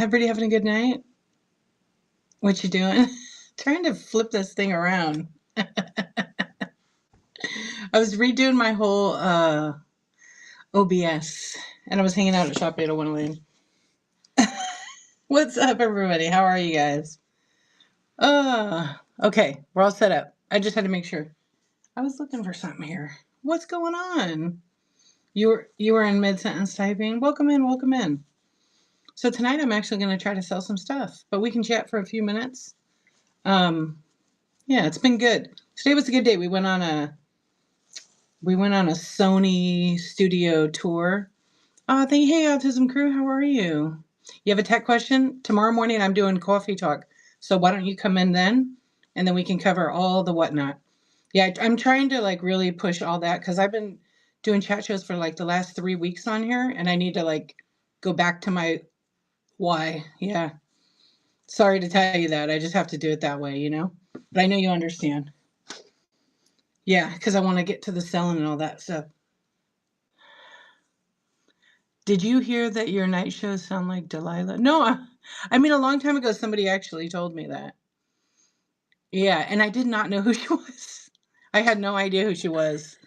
Everybody having a good night? What you doing? Trying to flip this thing around. I was redoing my whole OBS, and I was hanging out at Shop 801 Lane. What's up, everybody? How are you guys? Okay, we're all set up. I just had to make sure. I was looking for something here. What's going on? You were in mid-sentence typing. Welcome in, welcome in. So tonight I'm actually going to try to sell some stuff, but we can chat for a few minutes. Yeah, it's been good. Today was a good day. We went on a Sony studio tour. Oh, hey, Autism Crew, how are you? You have a tech question? Tomorrow morning I'm doing coffee talk. So why don't you come in then? And then we can cover all the whatnot. Yeah, I'm trying to like really push all that because I've been doing chat shows for like the last 3 weeks on here, and I need to like go back to my why. Yeah. Sorry to tell you that. I just have to do it that way, you know? But I know you understand. Yeah, because I want to get to the selling and all that stuff. Did you hear that your night shows sound like Delilah? No, I mean, a long time ago, somebody actually told me that. Yeah, and I did not know who she was. I had no idea who she was.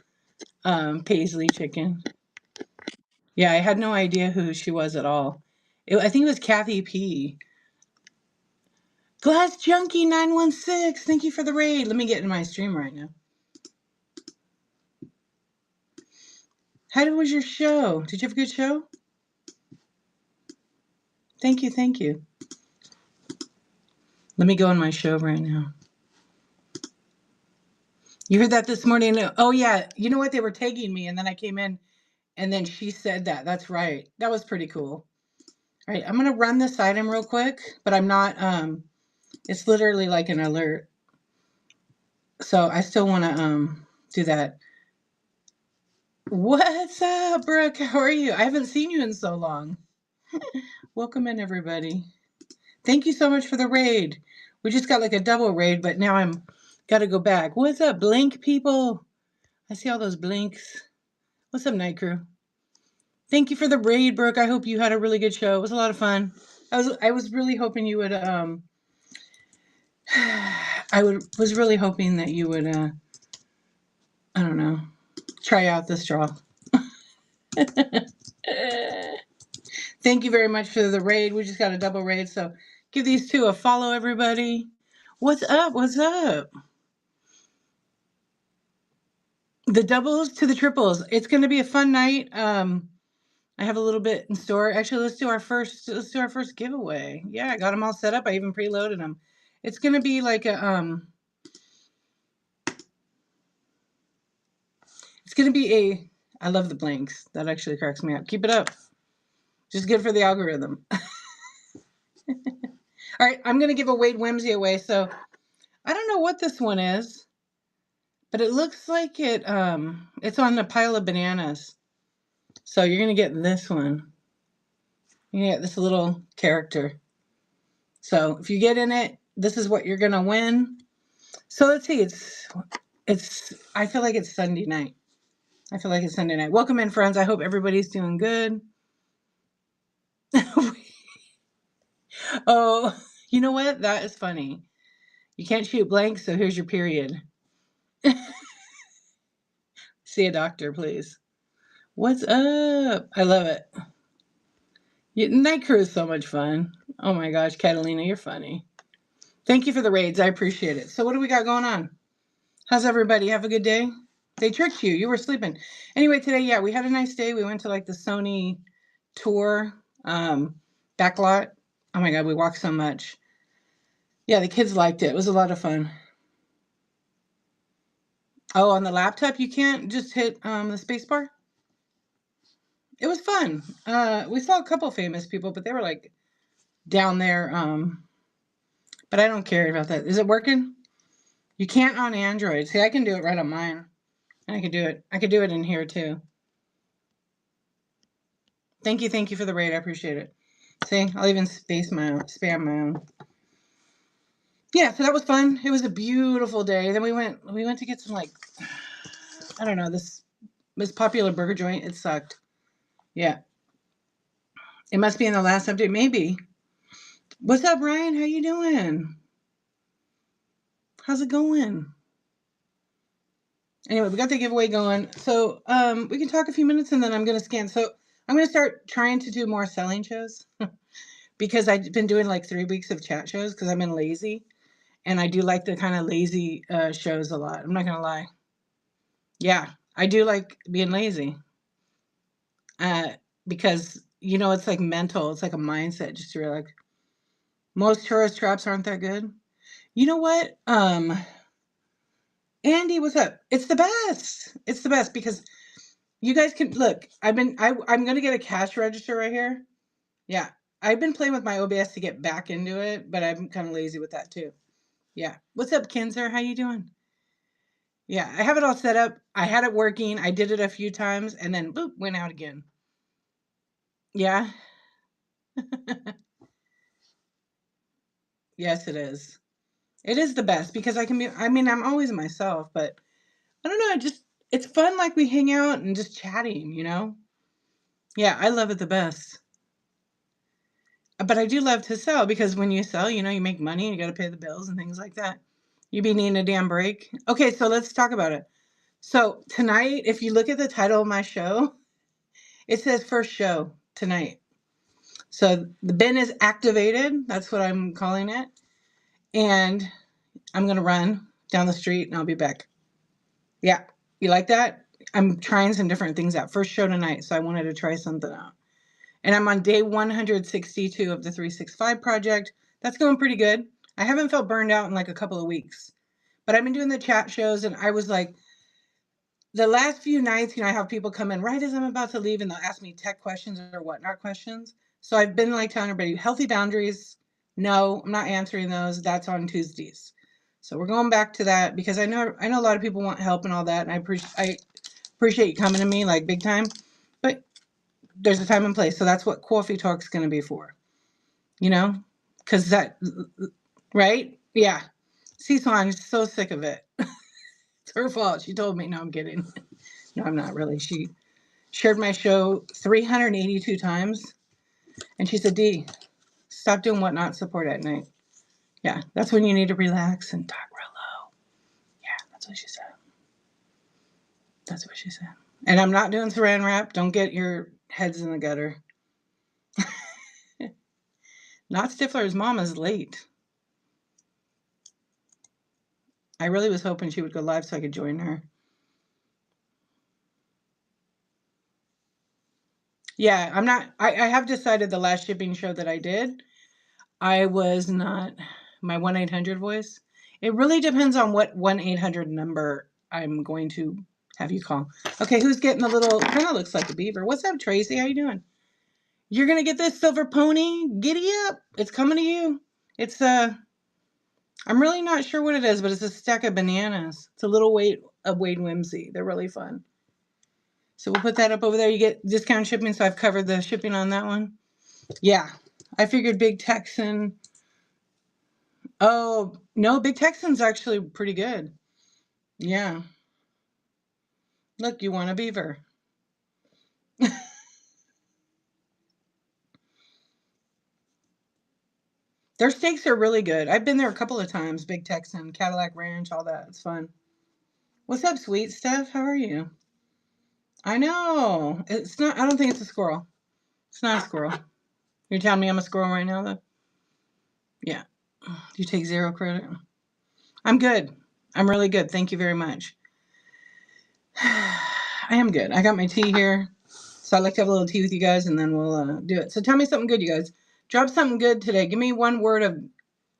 Paisley Chicken. Yeah, I had no idea who she was at all. I think it was Kathy P. Glass Junkie 916. Thank you for the raid. Let me get in my stream right now. How was your show? Did you have a good show? Thank you, thank you. Let me go on my show right now. You heard that this morning? Oh, yeah. You know what? They were tagging me, and then I came in, and then she said that. That's right. That was pretty cool. All right, I'm going to run this item real quick, but I'm not, it's literally like an alert. So I still want to do that. What's up, Brooke? How are you? I haven't seen you in so long. Welcome in, everybody. Thank you so much for the raid. We just got like a double raid, but now I'm got to go back. What's up, Blink people? I see all those blinks. What's up, Night Crew? Thank you for the raid, Brooke. I hope you had a really good show. It was a lot of fun. I was really hoping you would was really hoping that you would I don't know, try out this draw. Thank you very much for the raid. We just got a double raid, so give these two a follow, everybody. What's up? What's up? The doubles to the triples. It's going to be a fun night. I have a little bit in store. Actually, let's do our first giveaway. Yeah, I got them all set up. I even preloaded them. It's going to be like a it's going to be I love the blanks. That actually cracks me up. Keep it up. Just good for the algorithm. All right, I'm going to give a Wade Whimsy away. So I don't know what this one is, but it looks like it's on a pile of bananas. So you're going to get this one. You're going to get this little character. So if you get in it, this is what you're going to win. So let's see. I feel like it's Sunday night. Welcome in, friends. I hope everybody's doing good. Oh, you know what? That is funny. You can't shoot blanks, so here's your period. See a doctor, please. What's up? I love it. Night Crew is so much fun. Oh my gosh, Catalina, you're funny. Thank you for the raids. I appreciate it. So what do we got going on? How's everybody? Have a good day? They tricked you. You were sleeping. Anyway, today, yeah, we had a nice day. We went to like the Sony tour backlot. Oh my God, we walked so much. Yeah, the kids liked it. It was a lot of fun. Oh, on the laptop, you can't just hit the space bar? It was fun. We saw a couple famous people, but they were like down there. But I don't care about that. Is it working? You can't on Android. See, I can do it right on mine. I could do it. I could do it in here too. Thank you for the raid. I appreciate it. See, I'll even spam my own. Yeah, so that was fun. It was a beautiful day. Then we went to get some like, I don't know, this popular burger joint. It sucked. Yeah. It must be in the last update, maybe. What's up, Ryan? How you doing? How's it going? Anyway, we got the giveaway going. So we can talk a few minutes and then I'm going to scan. So I'm going to start trying to do more selling shows because I've been doing like 3 weeks of chat shows because I've been lazy. And I do like the kind of lazy shows a lot. I'm not going to lie. Yeah, I do like being lazy uh, because, it's like mental. It's like a mindset just to realize most tourist traps aren't that good. You know what? Andy, what's up? It's the best. It's the best because you guys can look. I'm gonna get a cash register right here. Yeah, I've been playing with my OBS to get back into it, but I'm kind of lazy with that too. Yeah, what's up, Kinzer? How you doing? Yeah, I have it all set up. I had it working. I did it a few times, and then boop, went out again. Yeah. Yes, it is. It is the best because I can be. I mean, I'm always myself, but I don't know. It's fun. Like we hang out and just chatting. Yeah, I love it the best. But I do love to sell because when you sell, you make money and you got to pay the bills and things like that. You be needing a damn break. Okay, so let's talk about it. So tonight, if you look at the title of my show, it says first show tonight. So the bin is activated. That's what I'm calling it. And I'm going to run down the street and I'll be back. Yeah. You like that? I'm trying some different things out. First show tonight. So I wanted to try something out. And I'm on day 162 of the 365 project. That's going pretty good. I haven't felt burned out in like a couple of weeks, but I've been doing the chat shows and I was like, the last few nights, I have people come in right as I'm about to leave and they'll ask me tech questions or whatnot questions. So I've been like telling everybody healthy boundaries. No, I'm not answering those. That's on Tuesdays. So we're going back to that because I know a lot of people want help and all that. And I appreciate you coming to me like big time, but there's a time and place. So that's what Coffee Talk's going to be for, you know, because that, right? Yeah. Cecil, I'm so sick of it. It's her fault. She told me. No, I'm kidding. No, I'm not really. She shared my show 382 times. And she said, D, stop doing whatnot support at night. Yeah, that's when you need to relax and talk real low. Yeah, that's what she said. That's what she said. And I'm not doing saran wrap. Don't get your heads in the gutter. Not Stifler's mom is late. I really was hoping she would go live so I could join her. Yeah, I'm not. I have decided the last shipping show that I did, I was not my 1-800 voice. It really depends on what 1-800 number I'm going to have you call. Okay, who's getting the little, kind of looks like a beaver. What's up, Tracy? How you doing? You're going to get this silver pony? Giddy up. It's coming to you. It's, I'm really not sure what it is, but it's a stack of bananas. It's a little weight of Wade Whimsy. They're really fun. So we'll put that up over there. You get discount shipping, so I've covered the shipping on that one. Yeah, I figured Big Texan. Oh, no, Big Texan's actually pretty good. Yeah. Look, you want a beaver. Their steaks are really good. I've been there a couple of times. Big Texan, Cadillac Ranch, all that. It's fun. What's up, sweet Steph? How are you? I know. It's not, I don't think it's a squirrel. It's not a squirrel. You're telling me I'm a squirrel right now, though? Yeah. You take zero credit. I'm good. I'm really good. Thank you very much. I am good. I got my tea here. So I'd like to have a little tea with you guys and then we'll do it. So tell me something good, you guys. Drop something good today. Give me one word of,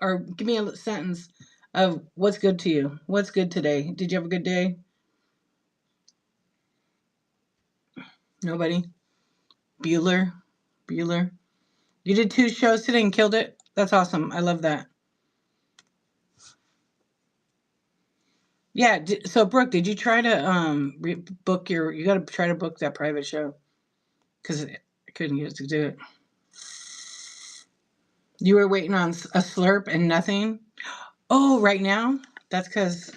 or give me a sentence of what's good to you. What's good today? Did you have a good day? Nobody? Bueller? Bueller? You did 2 shows today and killed it? That's awesome. I love that. Yeah. So Brooke, did you try to book you got to try to book that private show because I couldn't get to do it. You were waiting on a slurp and nothing. Oh, right now? That's because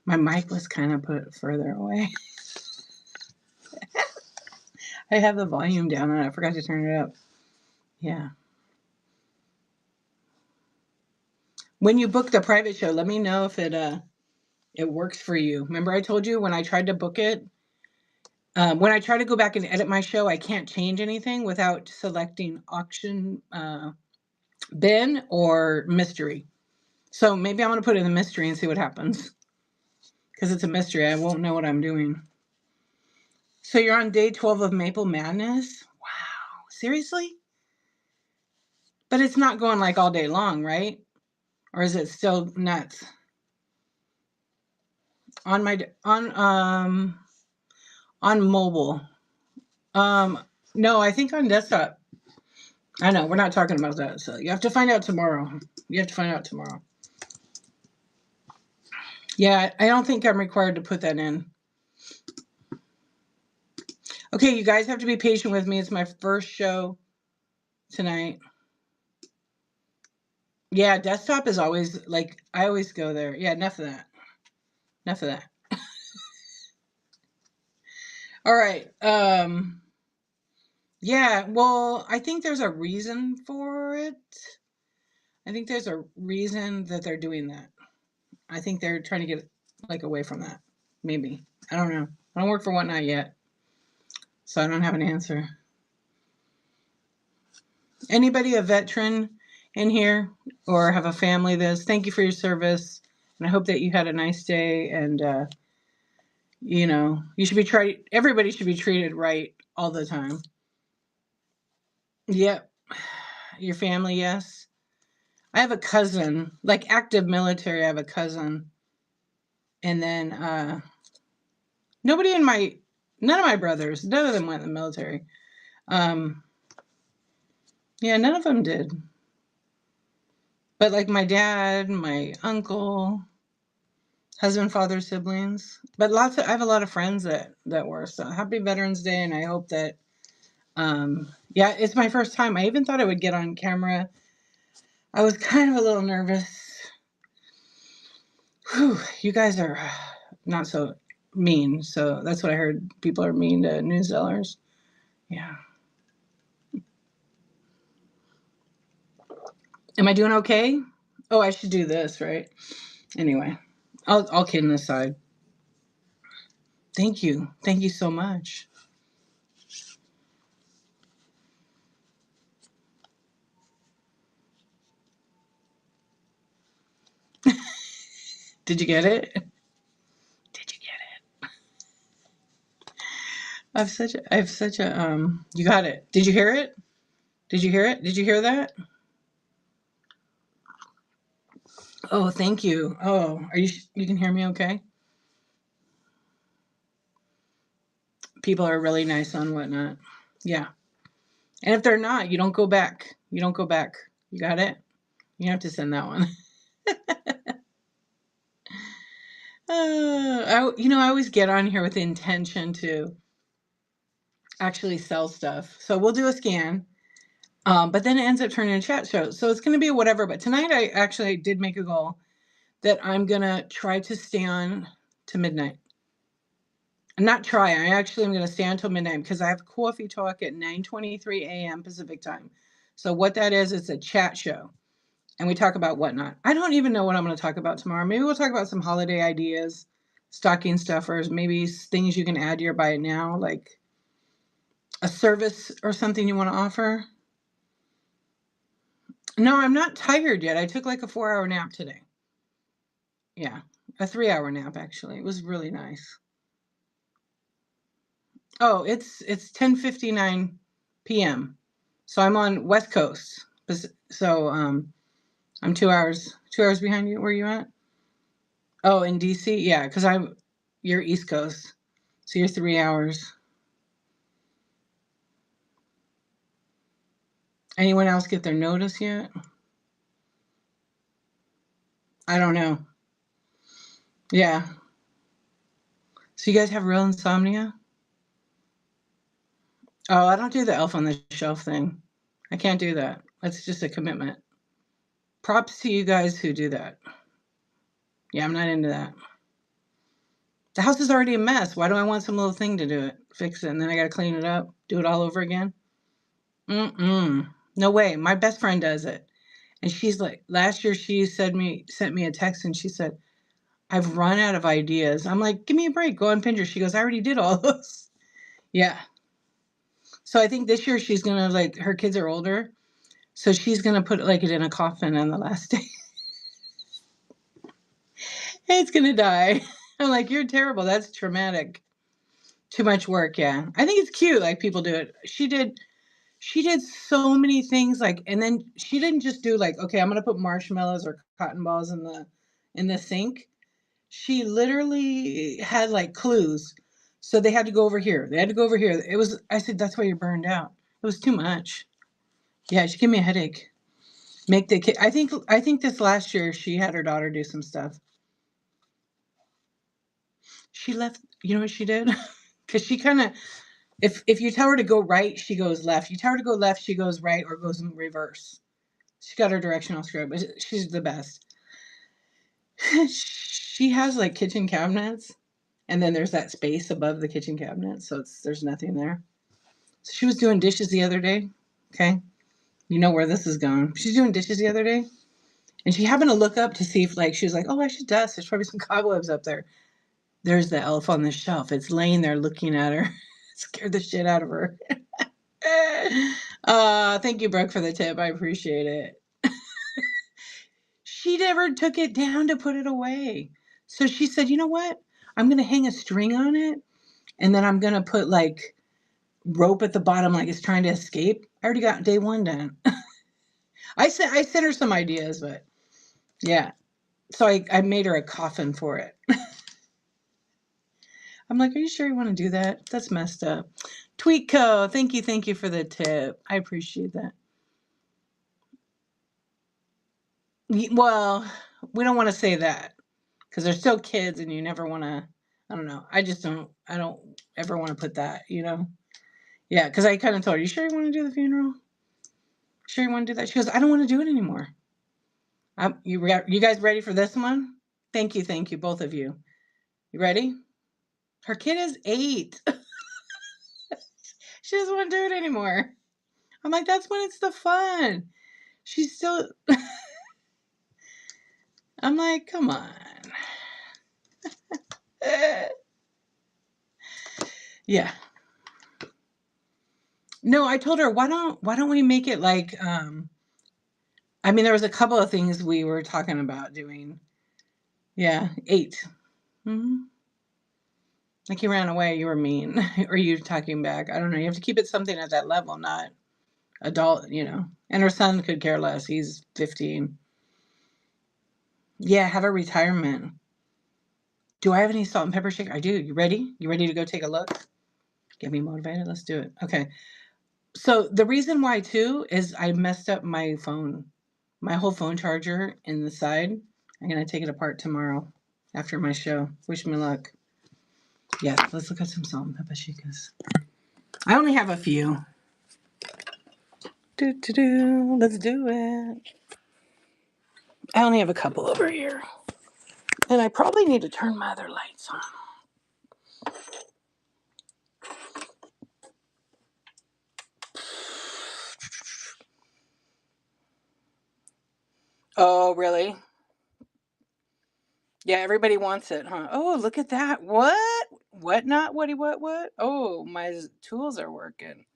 my mic was kind of put further away. I have the volume down and I forgot to turn it up. Yeah. When you book the private show, let me know if it works for you. Remember I told you when I tried to book it, when I try to go back and edit my show, I can't change anything without selecting auction bin or mystery. So maybe I'm going to put it in the mystery and see what happens. Because it's a mystery. I won't know what I'm doing. So you're on day 12 of Maple Madness? Wow. Seriously? But it's not going like all day long, right? Or is it still nuts? On my on mobile. No, I think on desktop. I know, we're not talking about that. So you have to find out tomorrow. You have to find out tomorrow. Yeah, I don't think I'm required to put that in. Okay, you guys have to be patient with me. It's my first show tonight. Yeah, desktop is always like, I always go there. Yeah, enough of that. Enough of that. All right. Yeah, well, I think there's a reason for it. I think there's a reason that they're doing that. I think they're trying to get like away from that. Maybe. I don't know. I don't work for Whatnot yet, so I don't have an answer. Anybody a veteran in here or have a family that's, thank you for your service. And I hope that you had a nice day, and you know, you should be treated, everybody should be treated right all the time. Yep. Your family, yes. I have a cousin, like active military, I have a cousin. And then none of my brothers, none of them went in the military. Yeah, none of them did. But like my dad, my uncle, husband, father, siblings. But I have a lot of friends that were. So happy Veterans Day, and I hope that yeah, it's my first time. I even thought I would get on camera. I was kind of a little nervous. Whew, you guys are not so mean. So that's what I heard. People are mean to news sellers. Yeah. Am I doing okay? Oh, I should do this, right? Anyway, I'll kidding aside. Thank you. Thank you so much. Did you get it? Did you get it? I have such a you got it. Did you hear it? Did you hear it? Did you hear that? Oh, thank you. Oh, you can hear me okay? People are really nice on Whatnot. Yeah. And if they're not, you don't go back. You don't go back. You got it? You have to send that one. I always get on here with the intention to actually sell stuff. So we'll do a scan. But then it ends up turning into chat shows. So it's going to be whatever. But tonight I actually did make a goal that I'm going to try to stay on to midnight. Not try. I actually am going to stay until midnight because I have coffee talk at 9:23 a.m. Pacific time. So what that is, it's a chat show. And we talk about Whatnot. I don't even know what I'm going to talk about tomorrow. Maybe we'll talk about some holiday ideas, stocking stuffers, maybe things you can add to your buy it now, like a service or something you want to offer. No, I'm not tired yet. I took like a 4-hour nap today. Yeah, a 3-hour nap actually. It was really nice. Oh, it's 10:59 p.m. So I'm on West Coast. So I'm 2 hours behind you. Where you at? Oh, in DC? Yeah, because you're East Coast. So you're 3 hours. Anyone else get their notice yet? I don't know. Yeah. So you guys have real insomnia? Oh, I don't do the elf on the shelf thing. I can't do that. That's just a commitment. Props to you guys who do that. Yeah, I'm not into that. The house is already a mess. Why do I want some little thing to do it? Fix it, and then I gotta clean it up, do it all over again? Mm-mm. No way. My best friend does it. And she's like, last year she sent me a text and she said, I've run out of ideas. I'm like, give me a break. Go on Pinterest. She goes, I already did all those. Yeah. So I think this year she's gonna like her kids are older, so she's gonna put like it in a coffin on the last day. It's gonna die. I'm like, you're terrible. That's traumatic. Too much work. Yeah. I think it's cute. Like people do it. She did so many things. Like, and then she didn't just do like, okay, I'm gonna put marshmallows or cotton balls in the sink. She literally had like clues. So they had to go over here. They had to go over here. It was. I said, that's why you're burned out. It was too much. Yeah, she gave me a headache. Make the kid. I think this last year she had her daughter do some stuff. She left. You know what she did? Because she kind of, if you tell her to go right, she goes left. You tell her to go left, she goes right or goes in reverse. She got her direction all screwed, but she's the best. She has like kitchen cabinets, and then there's that space above the kitchen cabinet, so there's nothing there. So she was doing dishes the other day. Okay, you know where this is going. She's doing dishes the other day, and she happened to look up to see if like she was like, oh, I should dust. There's probably some cobwebs up there. There's the elf on the shelf. It's laying there looking at her. Scared the shit out of her. Thank you, Brooke, for the tip. I appreciate it. She never took it down to put it away. So she said, you know what? I'm going to hang a string on it, and then I'm going to put like rope at the bottom like it's trying to escape. I already got day one done. I sent her some ideas, but yeah. So I made her a coffin for it. I'm like, are you sure you want to do that? That's messed up. Tweetco, thank you for the tip. I appreciate that. Well, we don't want to say that because they're still kids and you never want to. I don't know. I don't ever want to put that, you know? Yeah, because I kind of told her, you sure you want to do the funeral? Sure you want to do that? She goes, I don't want to do it anymore. You guys ready for this one? Thank you, both of you. You ready? Her kid is 8. She doesn't want to do it anymore. I'm like, that's when it's the fun. She's still. I'm like, come on. Yeah. No, I told her, why don't we make it like I mean there was a couple of things we were talking about doing. Yeah, 8. Mm-hmm. Like you ran away, you were mean. Or you talking back. I don't know. You have to keep it something at that level, not adult, you know. And her son could care less. He's 15. Yeah, have a retirement. Do I have any salt and pepper shaker? I do. You ready? You ready to go take a look? Get me motivated. Let's do it. Okay. So the reason why too is I messed up my phone, my whole phone charger in the side. I'm gonna take it apart tomorrow after my show. Wish me luck. Yeah, let's look at some salt and pepper shakers. I only have a few. Let's do it. I only have a couple over here, and I probably need to turn my other lights on. Oh, really? Yeah, everybody wants it, huh? Oh, look at that. What? What not? What? Oh, my tools are working.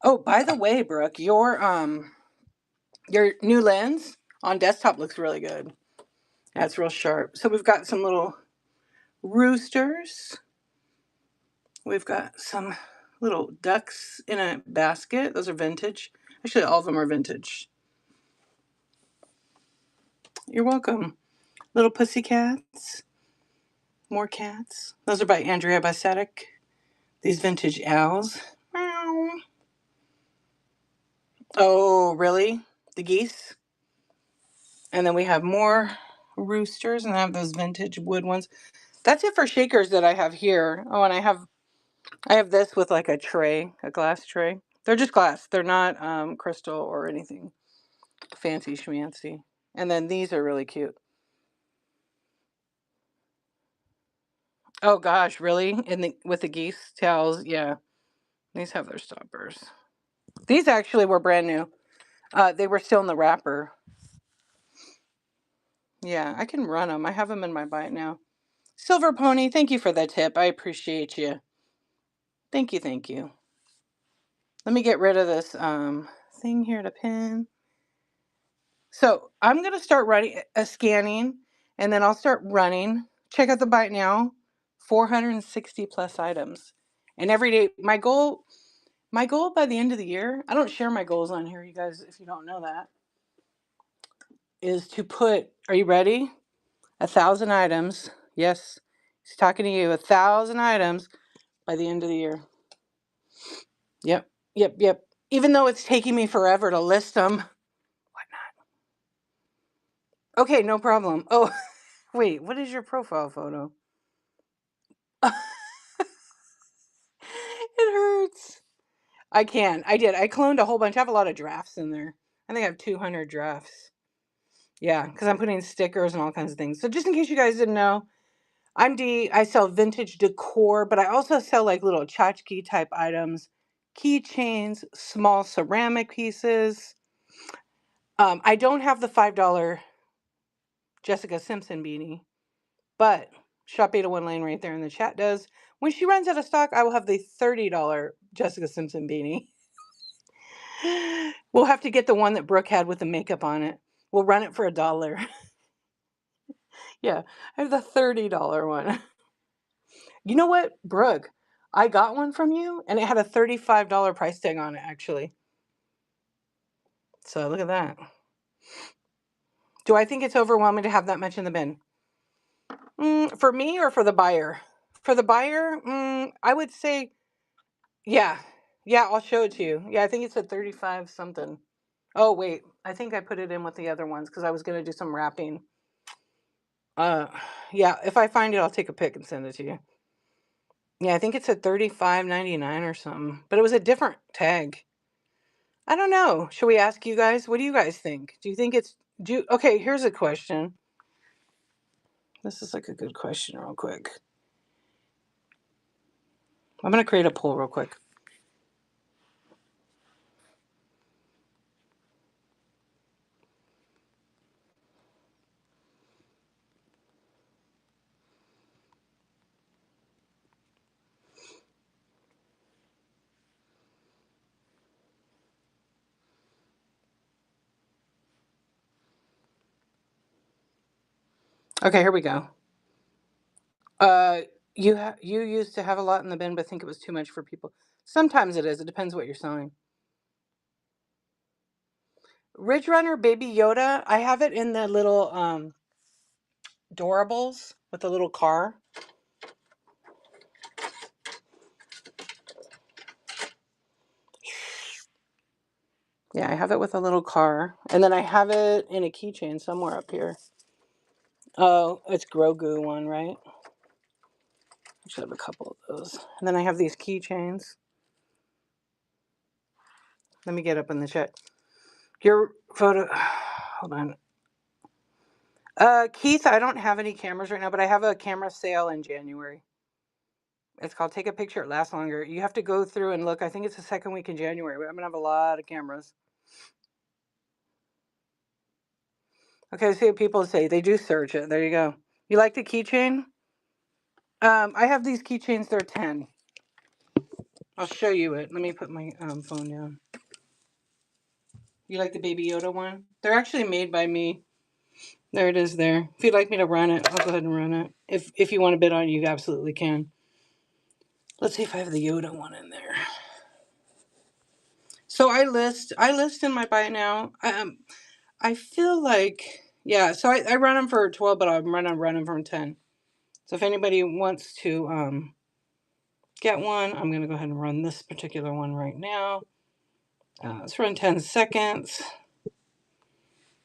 Oh, by the way, Brooke, your new lens on desktop looks really good. That's real sharp. So we've got some little roosters. We've got some little ducks in a basket. Those are vintage. Actually, all of them are vintage. You're welcome. Little pussycats. More cats. Those are by Andrea Basetic. These vintage owls. Meow. Oh, really? The geese? And then we have more roosters, and I have those vintage wood ones. That's it for shakers that I have here. Oh, and I have this with like a tray, a glass tray. They're just glass. They're not crystal or anything fancy schmancy. And then these are really cute. Oh gosh, really? With the geese towels, yeah. These have their stoppers. These actually were brand new. They were still in the wrapper. Yeah, I can run them. I have them in my bite now. Silver Pony, thank you for the tip. I appreciate you. Thank you, thank you. Let me get rid of this thing here to pin. So I'm going to start running scanning, and then I'll start running. Check out the bite now. 460 plus items. And every day, my goal by the end of the year, I don't share my goals on here, you guys, if you don't know that, is to put, are you ready? 1,000 items. Yes, he's talking to you. 1,000 items by the end of the year. Yep, yep, yep. Even though it's taking me forever to list them. Why not? Okay, no problem. Oh, wait, what is your profile photo? It hurts. I can. I did. I cloned a whole bunch. I have a lot of drafts in there. I think I have 200 drafts. Yeah, because I'm putting stickers and all kinds of things. So just in case you guys didn't know, I'm Dee. I sell vintage decor, but I also sell like little tchotchke type items, keychains, small ceramic pieces. I don't have the $5 Jessica Simpson beanie, but Shop 801 Lane right there in the chat does. When she runs out of stock, I will have the $30 Jessica Simpson beanie. We'll have to get the one that Brooke had with the makeup on it. We'll run it for $1. Yeah, I have the $30 one. You know what, Brooke? I got one from you, and it had a $35 price tag on it, actually. So look at that. Do I think it's overwhelming to have that much in the bin? For me or for the buyer? For the buyer, I would say, yeah. Yeah, I'll show it to you. Yeah, I think it's at 35 something. Oh, wait. I think I put it in with the other ones because I was going to do some wrapping. Yeah, if I find it, I'll take a pic and send it to you. Yeah, I think it's at $35.99 or something. But it was a different tag. I don't know. Should we ask you guys? What do you guys think? Do you think it's... Okay, here's a question. This is like a good question real quick. I'm going to create a poll real quick. Okay, here we go. You used to have a lot in the bin, but think it was too much for people. Sometimes it is. It depends what you're selling. Ridge Runner Baby Yoda. I have it in the little Doorables with the little car. Yeah, I have it with a little car, and then I have it in a keychain somewhere up here. Oh, it's Grogu one, right? I should have a couple of those. And then I have these keychains. Let me get up in the chat. Your photo. Hold on. Keith, I don't have any cameras right now, but I have a camera sale in January. It's called Take a Picture, It Lasts Longer. You have to go through and look. I think it's the second week in January. I'm going to have a lot of cameras. Okay, let's see what people say. They do search it. There you go. You like the keychain? I have these keychains. They're 10. I'll show you it. Let me put my phone down. You like the Baby Yoda one? They're actually made by me. There it is there. If you'd like me to run it, I'll go ahead and run it. If you want to bid on it, you absolutely can. Let's see if I have the Yoda one in there. So I list in my buy now. I feel like, yeah, so I run them for 12, but I'm running from 10. So if anybody wants to get one, I'm going to go ahead and run this particular one right now. Let's run 10 seconds.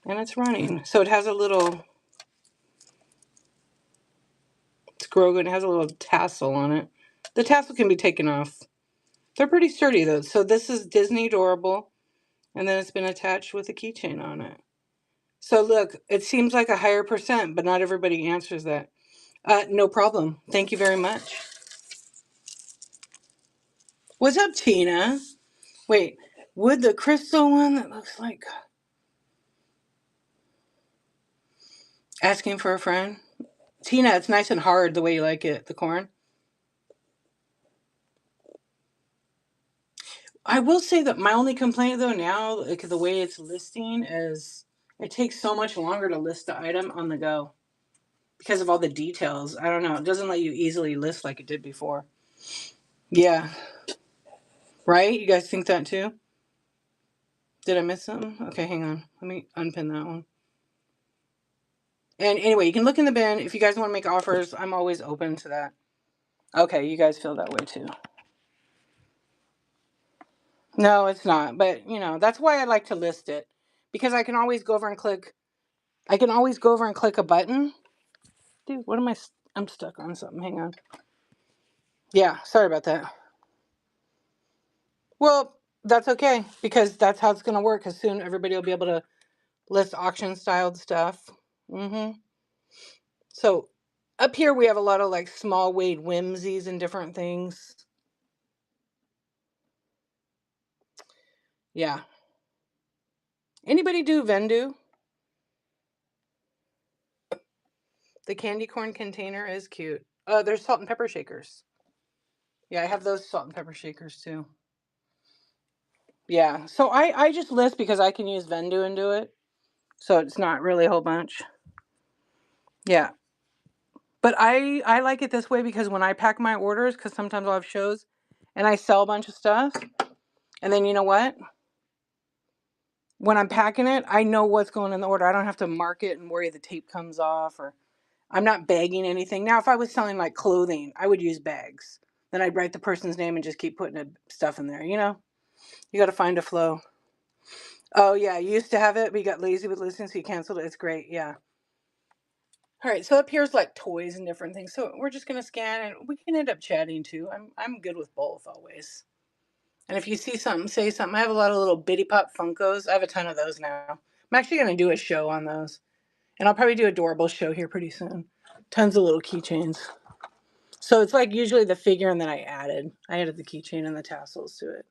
And it's running. So it has a little, it's Grogu, and it has a little tassel on it. The tassel can be taken off. They're pretty sturdy though. So this is Disney Adorable. And then it's been attached with a keychain on it. So look, it seems like a higher percent, but not everybody answers that. No problem. Thank you very much. What's up, Tina? Wait, Would the crystal one that looks like asking for a friend? Tina, it's nice and hard the way you like it, the corn. I will say that my only complaint though now, like the way it's listing, is it takes so much longer to list the item on the go because of all the details. I don't know. It doesn't let you easily list like it did before. Yeah. Right? You guys think that too? Did I miss something? Okay, hang on. Let me unpin that one. And anyway, you can look in the bin. If you guys want to make offers, I'm always open to that. Okay, you guys feel that way too. No, it's not. But, that's why I like to list it. Because I can always go over and click. I can always go over and click a button. Dude, what am I? I'm stuck on something. Hang on. Yeah, sorry about that. Well, that's okay. Because that's how it's going to work. Because soon everybody will be able to list auction styled stuff. So up here we have a lot of like small weight whimsies and different things. Yeah. Anybody do Vendu? The candy corn container is cute. There's salt and pepper shakers. Yeah, I have those salt and pepper shakers too. Yeah. So I just list because I can use Vendu and do it. So it's not really a whole bunch. Yeah. But I like it this way because when I pack my orders, because sometimes I'll have shows and I sell a bunch of stuff. And then you know what? When I'm packing it, I know what's going in the order. I don't have to mark it and worry the tape comes off, or I'm not bagging anything. Now, if I was selling like clothing, I would use bags. Then I'd write the person's name and just keep putting stuff in there. You got to find a flow. Oh, yeah. You used to have it, but you got lazy with listening, so you canceled it. It's great. Yeah. All right. So up here's like toys and different things. So we're just going to scan and we can end up chatting too. I'm good with both always. And if you see something, say something. I have a lot of little bitty pop Funkos. I have a ton of those now. I'm actually going to do a show on those. And I'll probably do a doorbell show here pretty soon. Tons of little keychains. So it's like usually the figure and then I added the keychain and the tassels to it.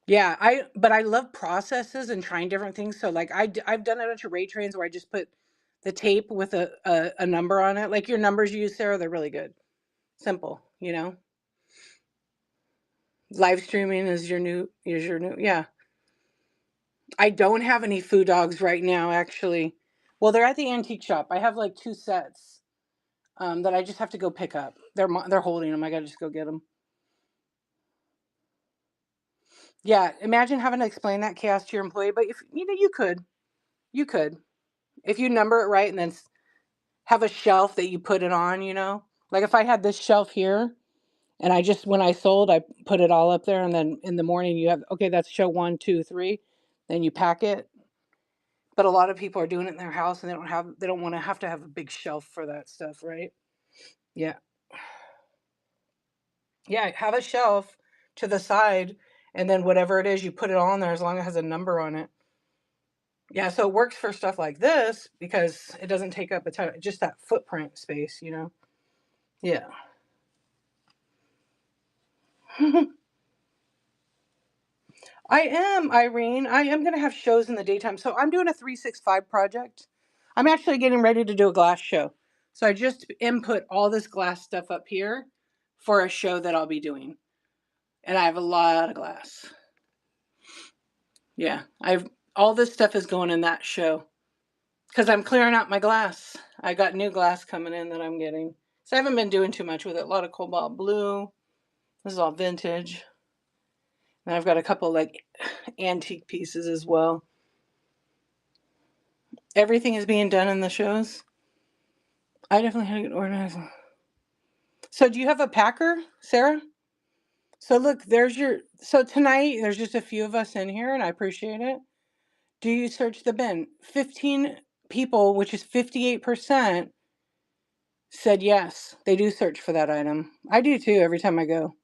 Yeah, but I love processes and trying different things. So like I've done a bunch of rate trains where I just put the tape with a number on it. Like your numbers you use, Sarah, they're really good. Simple, Live streaming is your new, yeah. I don't have any food dogs right now, actually. Well, they're at the antique shop. I have like 2 sets that I just have to go pick up. They're holding them. I gotta just go get them. Yeah, imagine having to explain that chaos to your employee, but if you could, if you number it right and then have a shelf that you put it on. Like if I had this shelf here and when I sold, I put it all up there, and then in the morning you have, okay, that's show 1, 2, 3, then you pack it. But a lot of people are doing it in their house and they don't want to have a big shelf for that stuff, right? Yeah. Yeah, have a shelf to the side, and then whatever it is, you put it on there as long as it has a number on it. Yeah, so it works for stuff like this because it doesn't take up a ton, just that footprint space. Yeah. I am, Irene. I am going to have shows in the daytime. So I'm doing a 365 project. I'm actually getting ready to do a glass show. So I just input all this glass stuff up here for a show that I'll be doing. And I have a lot of glass. Yeah, all this stuff is going in that show because I'm clearing out my glass. I got new glass coming in that I'm getting. So I haven't been doing too much with it. A lot of cobalt blue. This is all vintage. And I've got a couple like antique pieces as well. Everything is being done in the shows. I definitely had to get organized. So do you have a packer, Sarah? So look, so tonight there's just a few of us in here and I appreciate it. Do you search the bin? 15 people, which is 58%, said yes. They do search for that item. I do too every time I go.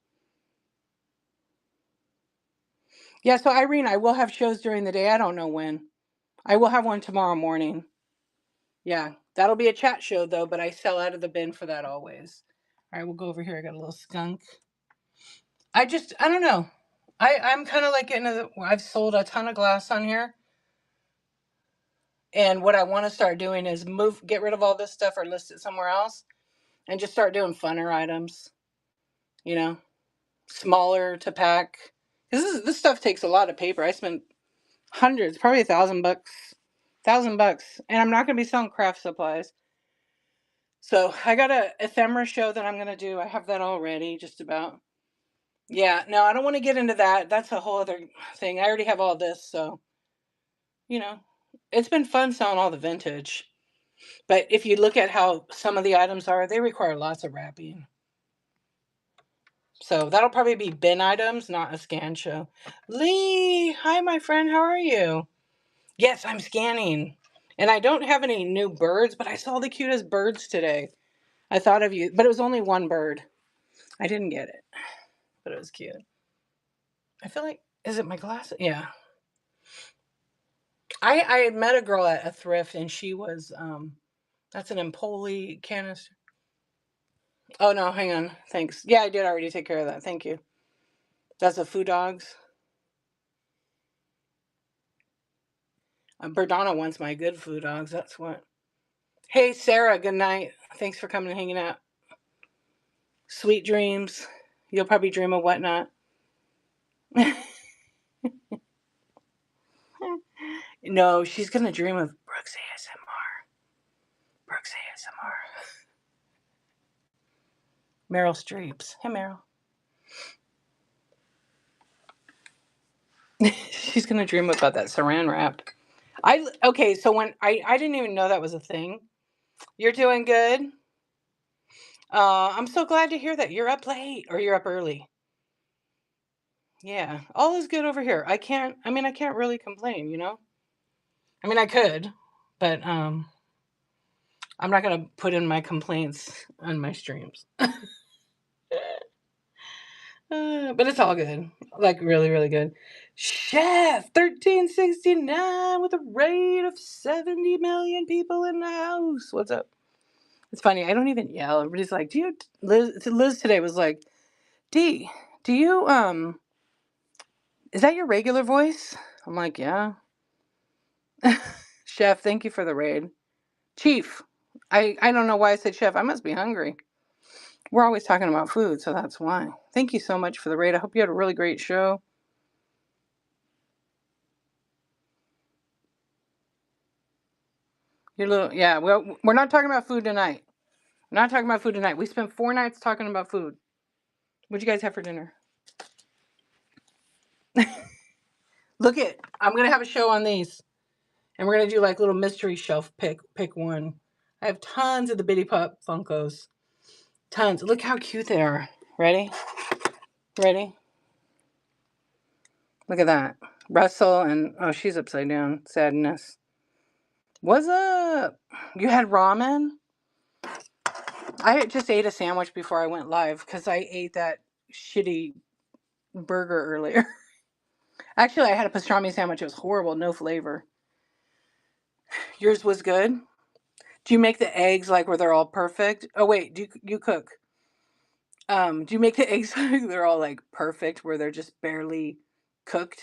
Yeah, so Irene, I will have shows during the day. I don't know when. I will have one tomorrow morning. Yeah, that'll be a chat show though, but I sell out of the bin for that always. All right, we'll go over here. I got a little skunk. I don't know. I'm kind of like I've sold a ton of glass on here. And what I want to start doing is get rid of all this stuff or list it somewhere else and just start doing funner items, you know, smaller to pack. This stuff takes a lot of paper. I spent hundreds, probably $1,000, and I'm not going to be selling craft supplies. So I got a ephemera show that I'm going to do. I have that all ready, just about. Yeah, no, I don't want to get into that. That's a whole other thing. I already have all this, so, you know, it's been fun selling all the vintage. But if you look at how some of the items are, they require lots of wrapping. So that'll probably be bin items, not a scan show. Lee, hi, my friend. How are you? Yes, I'm scanning. And I don't have any new birds, but I saw the cutest birds today. I thought of you, but it was only one bird. I didn't get it, but it was cute. I feel like, is it my glasses? Yeah. I met a girl at a thrift, and she was, that's an Empoli canister. Oh, no, hang on. Thanks. Yeah, I did already take care of that. Thank you. That's a Food Dogs. Berdana wants my good Food Dogs. That's what. Hey, Sarah, good night. Thanks for coming and hanging out. Sweet dreams. You'll probably dream of whatnot. No, she's going to dream of Brooks ASMR. Brooks ASMR. Meryl Streeps. Hey, Meryl. She's going to dream about that saran wrap. Okay, so when I didn't even know that was a thing. You're doing good. I'm so glad to hear that you're up late or you're up early. Yeah, all is good over here. I can't really complain, you know? I mean, I could, but I'm not going to put in my complaints on my streams. But it's all good. Like, really, really good. Chef 1369 with a rate of 70 million people in the house. What's up? It's funny. I don't even yell. Everybody's like, Liz today was like, D, do you, is that your regular voice? I'm like, yeah. Chef, thank you for the raid. Chief, I don't know why I said chef. I must be hungry. We're always talking about food, so that's why. Thank you so much for the raid. I hope you had a really great show. Well, we're not talking about food tonight. We're not talking about food tonight. We spent 4 nights talking about food. What'd you guys have for dinner? Look I'm going to have a show on these. And we're going to do like little mystery shelf pick one. I have tons of the Bitty Pup Funkos. Tons. Look how cute they are. Ready? Ready? Look at that. Russell and, oh, she's upside down. Sadness. What's up? You had ramen? I just ate a sandwich before I went live because I ate that shitty burger earlier. Actually, I had a pastrami sandwich. It was horrible. No flavor. Yours was good? Do you make the eggs like where they're all perfect? Oh, wait. Do you cook? Do you make the eggs like they're all like perfect where they're just barely cooked?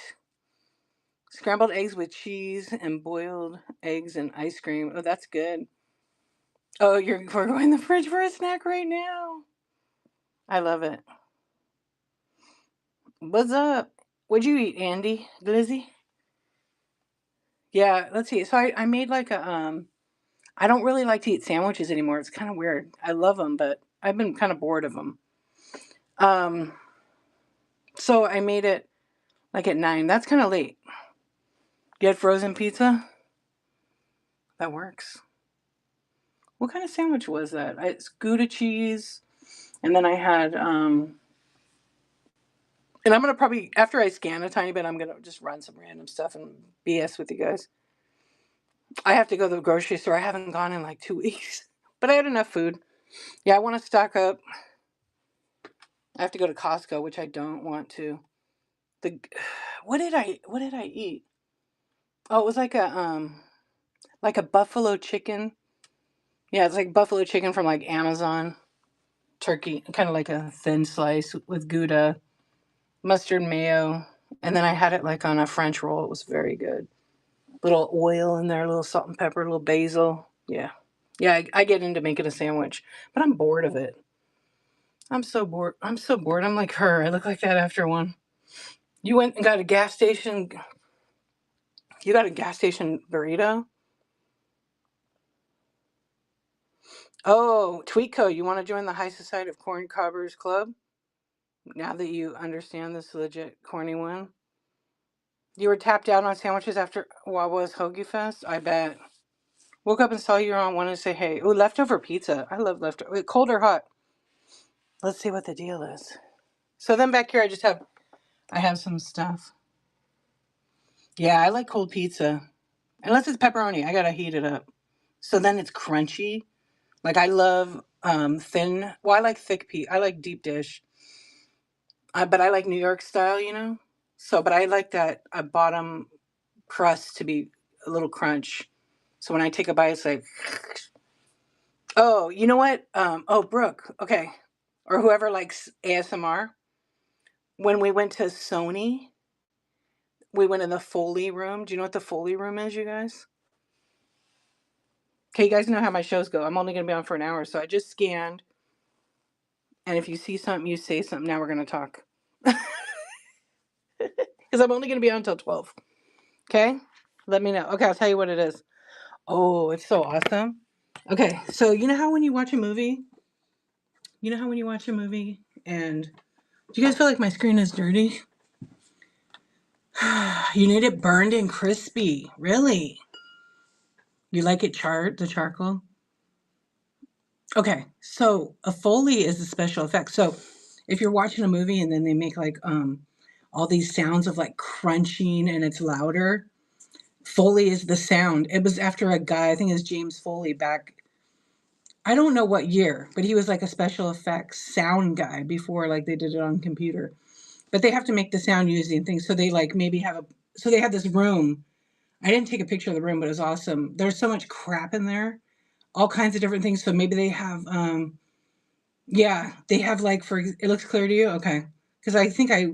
Scrambled eggs with cheese and boiled eggs and ice cream. Oh, that's good. Oh, we're going in the fridge for a snack right now. I love it. What's up? What'd you eat, Andy? Glizzy? Yeah, let's see. So I made like I don't really like to eat sandwiches anymore. It's kind of weird. I love them, but I've been kind of bored of them. So I made it like at 9. That's kind of late. You had frozen pizza? That works. What kind of sandwich was that? It's Gouda cheese, and then I had and I'm gonna probably after I scan a tiny bit, I'm gonna just run some random stuff and BS with you guys. I have to go to the grocery store. I haven't gone in like 2 weeks, but I had enough food. Yeah, I want to stock up. I have to go to Costco, which I don't want to. What did I eat? Oh, it was like a buffalo chicken. Yeah, it's like buffalo chicken from like Amazon. turkey, kind of like a thin slice with Gouda, mustard mayo, and then I had it like on a French roll. It was very good. Little oil in there, a little salt and pepper, a little basil. Yeah. Yeah, I get into making a sandwich, but I'm bored of it. I'm so bored. I'm so bored. I'm like her. I look like that after one. You went and got a gas station. You got a gas station burrito? Oh, Tweetco, you want to join the High Society of Corn Cobbers Club? Now that you understand this legit corny one. You were tapped out on sandwiches after Wawa's Hoagie Fest? I bet. Woke up and saw you on, wanted to say hey. Ooh, leftover pizza. I love leftover. Wait, cold or hot? Let's see what the deal is. So then back here I have some stuff. Yeah, I like cold pizza. Unless it's pepperoni, I gotta heat it up. So then it's crunchy. Like I love thin. Well, I like thick pizza. I like deep dish. But I like New York style, you know. So, but I like that bottom crust to be a little crunch. So when I take a bite, it's like, oh, you know what? Oh, Brooke. Okay, or whoever likes ASMR. When we went to Sony, we went in the Foley room. Do you know what the Foley room is, you guys? Okay, you guys know how my shows go. I'm only going to be on for an hour, so I just scanned. And if you see something, you say something. Now we're going to talk. Because I'm only going to be on until 12. Okay? Let me know. Okay, I'll tell you what it is. Oh, it's so awesome. Okay, so you know how when you watch a movie, and do you guys feel like my screen is dirty? You need it burned and crispy. Really? You like it the charcoal? Okay, so a Foley is a special effect. So if you're watching a movie and then they make like all these sounds of like crunching and it's louder, Foley is the sound. It was after a guy, I think it's James Foley back, I don't know what year, but he was like a special effects sound guy before like they did it on computer. But they have to make the sound using things. So they like maybe so they had this room. I didn't take a picture of the room, but it was awesome. There's so much crap in there, all kinds of different things. So maybe they have, yeah, they have like, it looks clear to you? Okay. Because I think I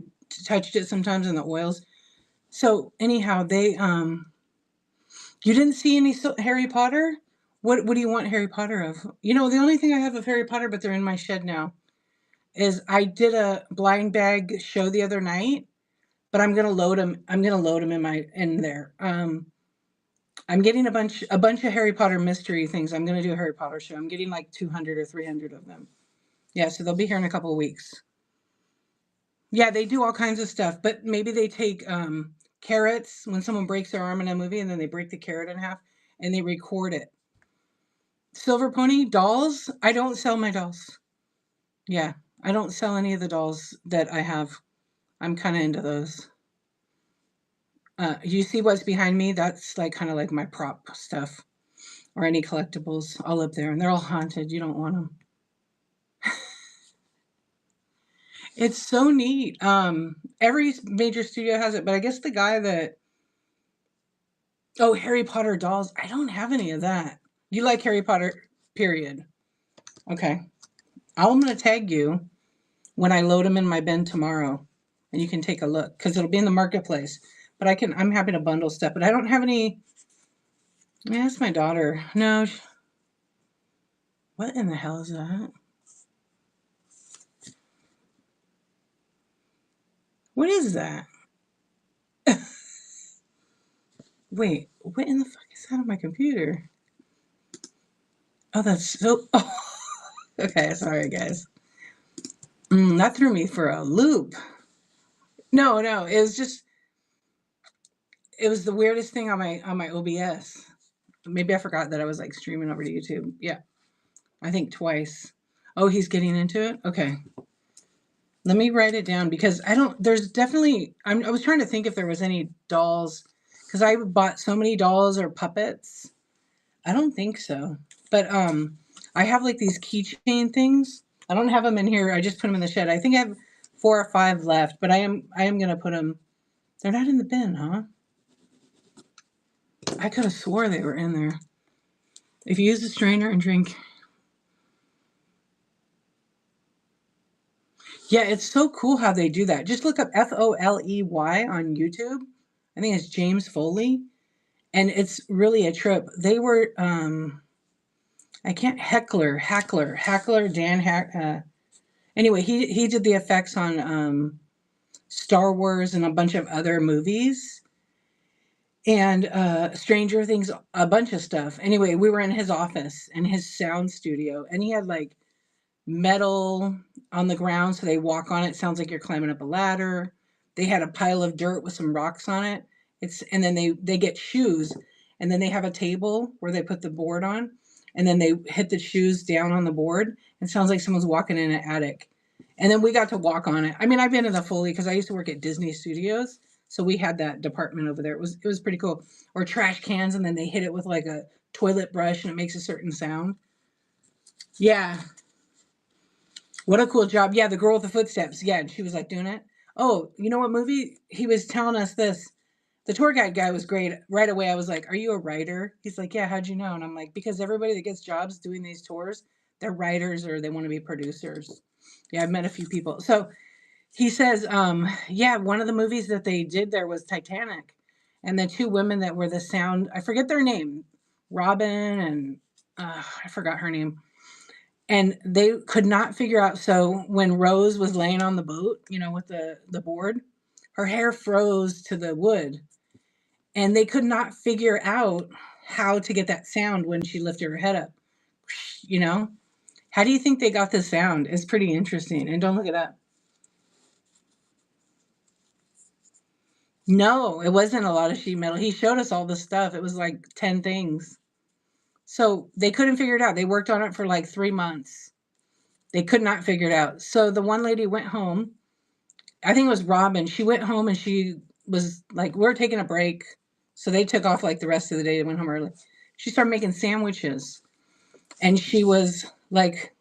touched it sometimes in the oils. So anyhow, you didn't see any Harry Potter? What do you want Harry Potter of? You know, the only thing I have of Harry Potter, but they're in my shed now, is I did a blind bag show the other night, but I'm gonna load them. I'm gonna load them in there. I'm getting a bunch of Harry Potter mystery things. I'm gonna do a Harry Potter show. I'm getting like 200 or 300 of them. Yeah, so they'll be here in a couple of weeks. Yeah, they do all kinds of stuff, but maybe they take carrots when someone breaks their arm in a movie, and then they break the carrot in half and they record it. Silver Pony dolls. I don't sell my dolls. Yeah, I don't sell any of the dolls that I have. I'm kind of into those. You see what's behind me? That's like kind of like my prop stuff or any collectibles all up there, and they're all haunted. You don't want them. It's so neat. Every major studio has it, but I guess the guy that Harry Potter dolls. I don't have any of that. You like Harry Potter? Period. Okay, I'm gonna tag you when I load them in my bin tomorrow, and you can take a look because it'll be in the marketplace. But I'm happy to bundle stuff, but I don't have any. Yeah, that's my daughter. No, what in the hell is that? What is that? Wait, what in the fuck is that on my computer? Oh, that's so. Oh, okay, sorry guys. That threw me for a loop. No, it was just. It was the weirdest thing on my OBS. Maybe I forgot that I was like streaming over to YouTube. Yeah, I think twice. Oh, he's getting into it. Okay, let me write it down because I don't. There's definitely. I was trying to think if there was any dolls because I bought so many dolls or puppets. I don't think so. But I have like these keychain things. I don't have them in here. I just put them in the shed. I think I have 4 or 5 left, but I am gonna put them. They're not in the bin, huh? I could have swore they were in there. If you use a strainer and drink. Yeah, it's so cool how they do that. Just look up Foley on YouTube. I think it's James Foley, and it's really a trip. They were I can't Hackler Dan anyway, he did the effects on Star Wars and a bunch of other movies and Stranger Things, a bunch of stuff. Anyway, we were in his office in his sound studio, and he had like metal on the ground, so they walk on it. Sounds like you're climbing up a ladder. They had a pile of dirt with some rocks on it. It's and then they get shoes, and then they have a table where they put the board on, and then they hit the shoes down on the board. It sounds like someone's walking in an attic. And then we got to walk on it. I mean, I've been in the Foley because I used to work at Disney Studios, so we had that department over there. It was pretty cool. Or trash cans, and then they hit it with like a toilet brush, and it makes a certain sound. Yeah, what a cool job. Yeah, the girl with the footsteps. Yeah, and she was like doing it. Oh, you know what movie? He was telling us this. The tour guide guy was great. Right away, I was like, "Are you a writer?" He's like, "Yeah, how'd you know?" And I'm like, "Because everybody that gets jobs doing these tours, they're writers or they want to be producers." Yeah, I've met a few people. So he says, yeah, one of the movies that they did there was Titanic. And the two women that were the sound, I forget their name, Robin and I forgot her name, and they could not figure out. So when Rose was laying on the boat, with the board, her hair froze to the wood, and they could not figure out how to get that sound when she lifted her head up. You know, how do you think they got the sound? It's pretty interesting. And don't look it up. No, it wasn't a lot of sheet metal. He showed us all the stuff. It was like 10 things. So they couldn't figure it out. They worked on it for like 3 months. They could not figure it out. So the one lady went home. I think it was Robin. She went home and she was like, we're taking a break. So they took off like the rest of the day. They went home early. She started making sandwiches. And she was like,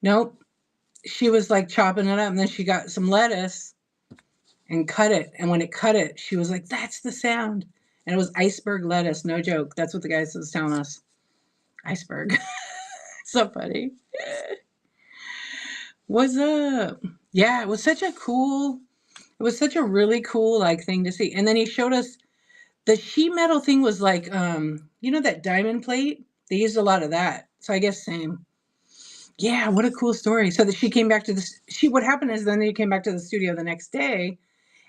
nope. She was like chopping it up. And then she got some lettuce and cut it. And when it cut it, she was like, that's the sound. And it was iceberg lettuce. No joke. That's what the guy was telling us. Iceberg. So funny. What's up? Yeah, it was such a really cool like thing to see. And then he showed us the sheet metal thing was like, that diamond plate? They used a lot of that. So I guess same. Yeah, what a cool story. So that she came back to this. What happened is then they came back to the studio the next day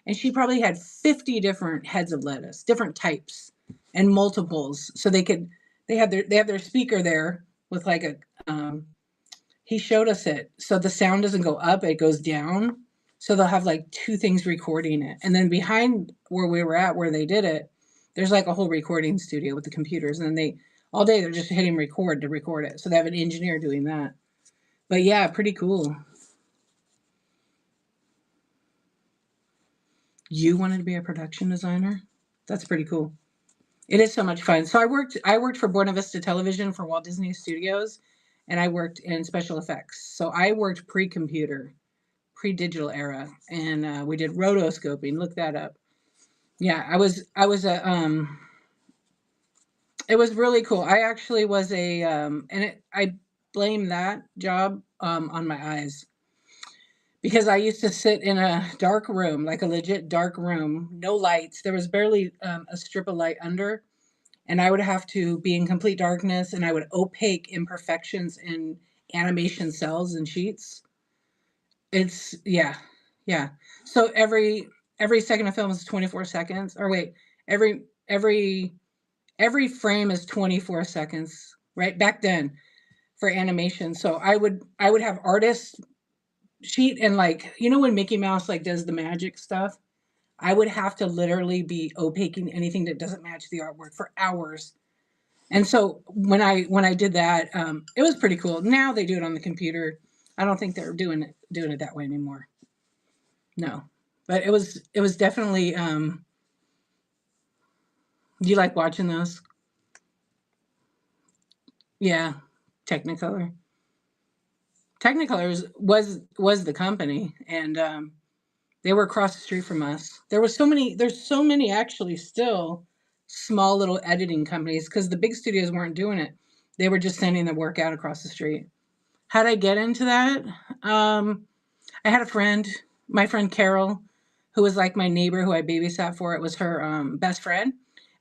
and she probably had 50 different heads of lettuce, different types and multiples. So they have their speaker there with like a he showed us it. So the sound doesn't go up, it goes down. So they'll have like two things recording it. And then behind where we were at where they did it, there's like a whole recording studio with the computers and then they all day they're just hitting record to record it. So they have an engineer doing that. But yeah, pretty cool. You wanted to be a production designer? That's pretty cool. It is so much fun. So I worked for Buena Vista Television for Walt Disney Studios and I worked in special effects. So I worked pre-computer, pre-digital era and we did rotoscoping. Look that up. Yeah, I was a it was really cool. I actually was a I blame that job on my eyes because I used to sit in a dark room, like a legit dark room, no lights. There was barely a strip of light under, and I would have to be in complete darkness, and I would opaque imperfections in animation cells and sheets. It's yeah, yeah. So every second of film is 24 seconds. Or wait, every every every frame is 24 seconds, right? Back then for animation. So I would have artists sheet and like when Mickey Mouse like does the magic stuff, I would have to literally be opaquing anything that doesn't match the artwork for hours. And so when I did that, it was pretty cool. Now they do it on the computer. I don't think they're doing it that way anymore. No, but it was definitely. Do you like watching those? Yeah, Technicolor. Technicolor was the company, and they were across the street from us. There was so many. There's so many actually still small little editing companies because the big studios weren't doing it. They were just sending the work out across the street. How'd I get into that? I had a friend, my friend Carol, who was like my neighbor who I babysat for. It was her best friend,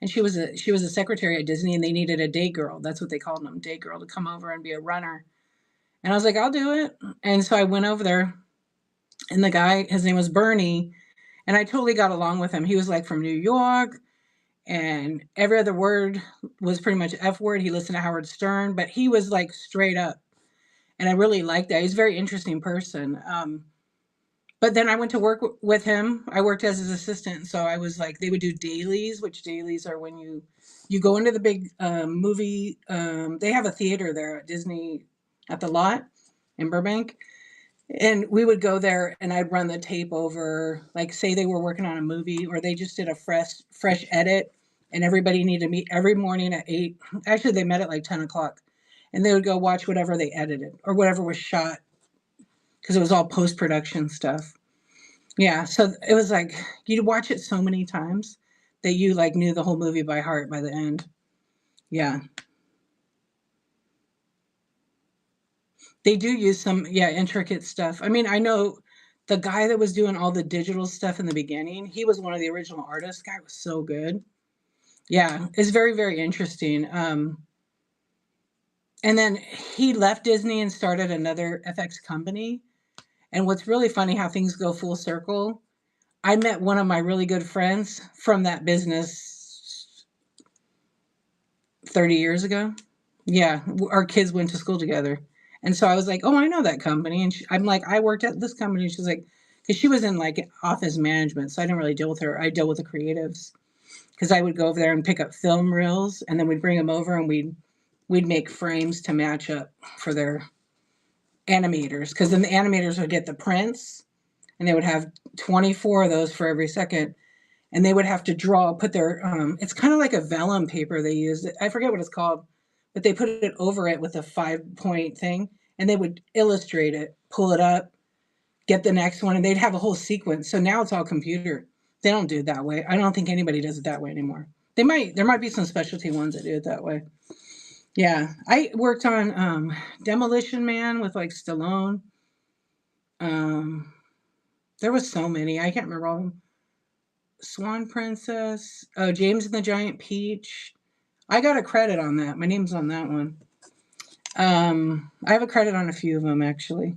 and she was a secretary at Disney, and they needed a day girl. That's what they called them, day girl, to come over and be a runner. And I was like, I'll do it. And so I went over there, and the guy, his name was Bernie, and I totally got along with him. He was like from New York, and every other word was pretty much F word. He listened to Howard Stern, but he was like straight up, and I really liked that. He's a very interesting person. But then I went to work with him. I worked as his assistant, so I was like, they would do dailies, which dailies are when you go into the big movie. They have a theater there at Disney at the lot in Burbank, and we would go there, and I'd run the tape over. Like, say they were working on a movie, or they just did a fresh edit, and everybody needed to meet every morning at 8. Actually, they met at like 10 o'clock, and they would go watch whatever they edited or whatever was shot because it was all post production stuff. Yeah, so it was like you'd watch it so many times that you like knew the whole movie by heart by the end. Yeah. They do use some, yeah, intricate stuff. I mean, I know the guy that was doing all the digital stuff in the beginning, he was one of the original artists. Guy was so good. Yeah, it's very, very interesting. And then he left Disney and started another FX company. And what's really funny how things go full circle. I met one of my really good friends from that business 30 years ago. Yeah, our kids went to school together. And so I was like, "Oh, I know that company." And I'm like, "I worked at this company." She's like, because she was in like office management, so I didn't really deal with her. I dealt with the creatives because I would go over there and pick up film reels, and then we'd bring them over and we'd make frames to match up for their animators. Because then the animators would get the prints, and they would have 24 of those for every second, and they would have to draw, put their it's kind of like a vellum paper they use. I forget what it's called, but they put it over it with a 5-point thing, and they would illustrate it, pull it up, get the next one, and they'd have a whole sequence. So now it's all computer. They don't do it that way. I don't think anybody does it that way anymore. There might be some specialty ones that do it that way. Yeah, I worked on Demolition Man with like Stallone. Um, there was so many. I can't remember all of them. Swan Princess. Oh, James and the Giant Peach. I got a credit on that. My name's on that one. I have a credit on a few of them actually,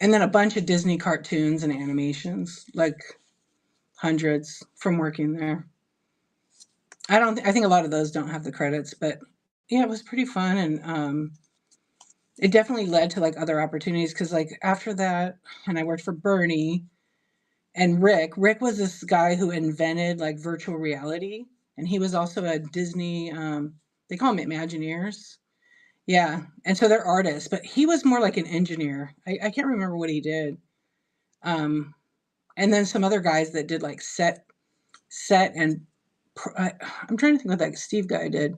and then a bunch of Disney cartoons and animations, like hundreds from working there. I don't. I think a lot of those don't have the credits, but yeah, it was pretty fun, and it definitely led to like other opportunities because like after that, and I worked for Bernie and Rick. Rick was this guy who invented like virtual reality, and he was also a Disney. They call them Imagineers. Yeah, and so they're artists, but he was more like an engineer. I can't remember what he did. Um, and then some other guys that did like set and I'm trying to think what that Steve guy did.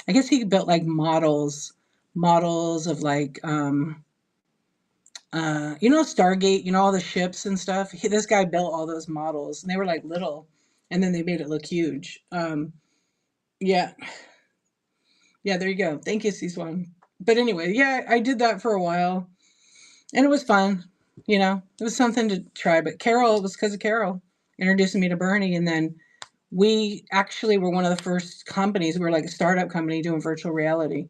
I guess he built like models of like Stargate, all the ships and stuff. This guy built all those models, and they were like little, and then they made it look huge. Yeah, yeah, there you go. Thank you, C1. But anyway, yeah, I did that for a while, and it was fun. It was something to try. But Carol, it was because of Carol introducing me to Bernie, and then we actually were one of the first companies. We were like a startup company doing virtual reality,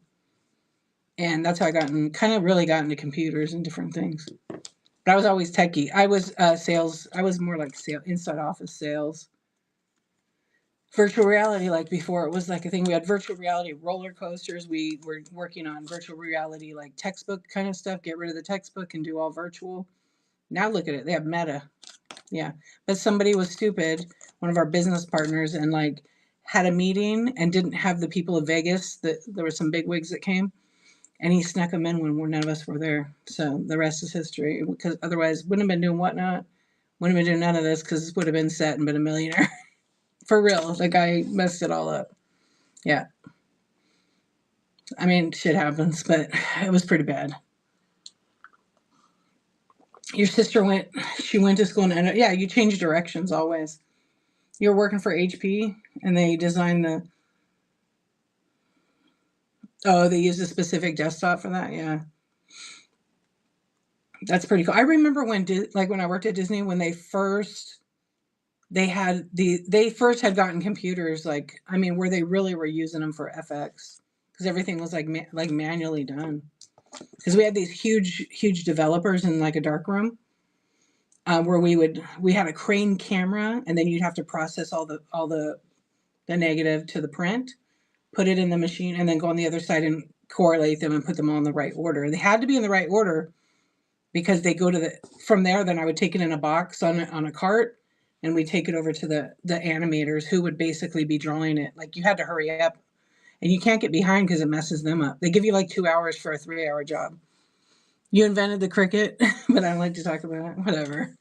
and that's how I kind of really got into computers and different things. But I was always techie. I was sales. I was more like inside office sales. Virtual reality, like before it was like a thing. We had virtual reality roller coasters. We were working on virtual reality, like textbook kind of stuff. Get rid of the textbook and do all virtual. Now look at it. They have Meta. Yeah. But somebody was stupid, one of our business partners, and like had a meeting and didn't have the people of Vegas. That there were some big wigs that came, and he snuck them in when none of us were there. So the rest is history. Because otherwise, wouldn't have been doing whatnot. Wouldn't have been doing none of this because would have been set and been a millionaire. For real, the guy messed it all up. Yeah. I mean, shit happens, but it was pretty bad. Your sister she went to school and yeah, you change directions always. You're working for HP and they designed they used a specific desktop for that. Yeah. That's pretty cool. I remember when when I worked at Disney, when they first had gotten computers, like, I mean, where they really were using them for FX, because everything was like manually done. Because we had these huge developers in like a dark room, where we had a crane camera, and then you'd have to process all the negative to the print, put it in the machine, and then go on the other side and correlate them and put them all in the right order. They had to be in the right order because they go to from there. Then I would take it in a box on a cart, and we take it over to the animators, who would basically be drawing it. Like, you had to hurry up, and you can't get behind because it messes them up. They give you like 2 hours for a 3-hour job. You invented the cricket, but I don't like to talk about it. Whatever.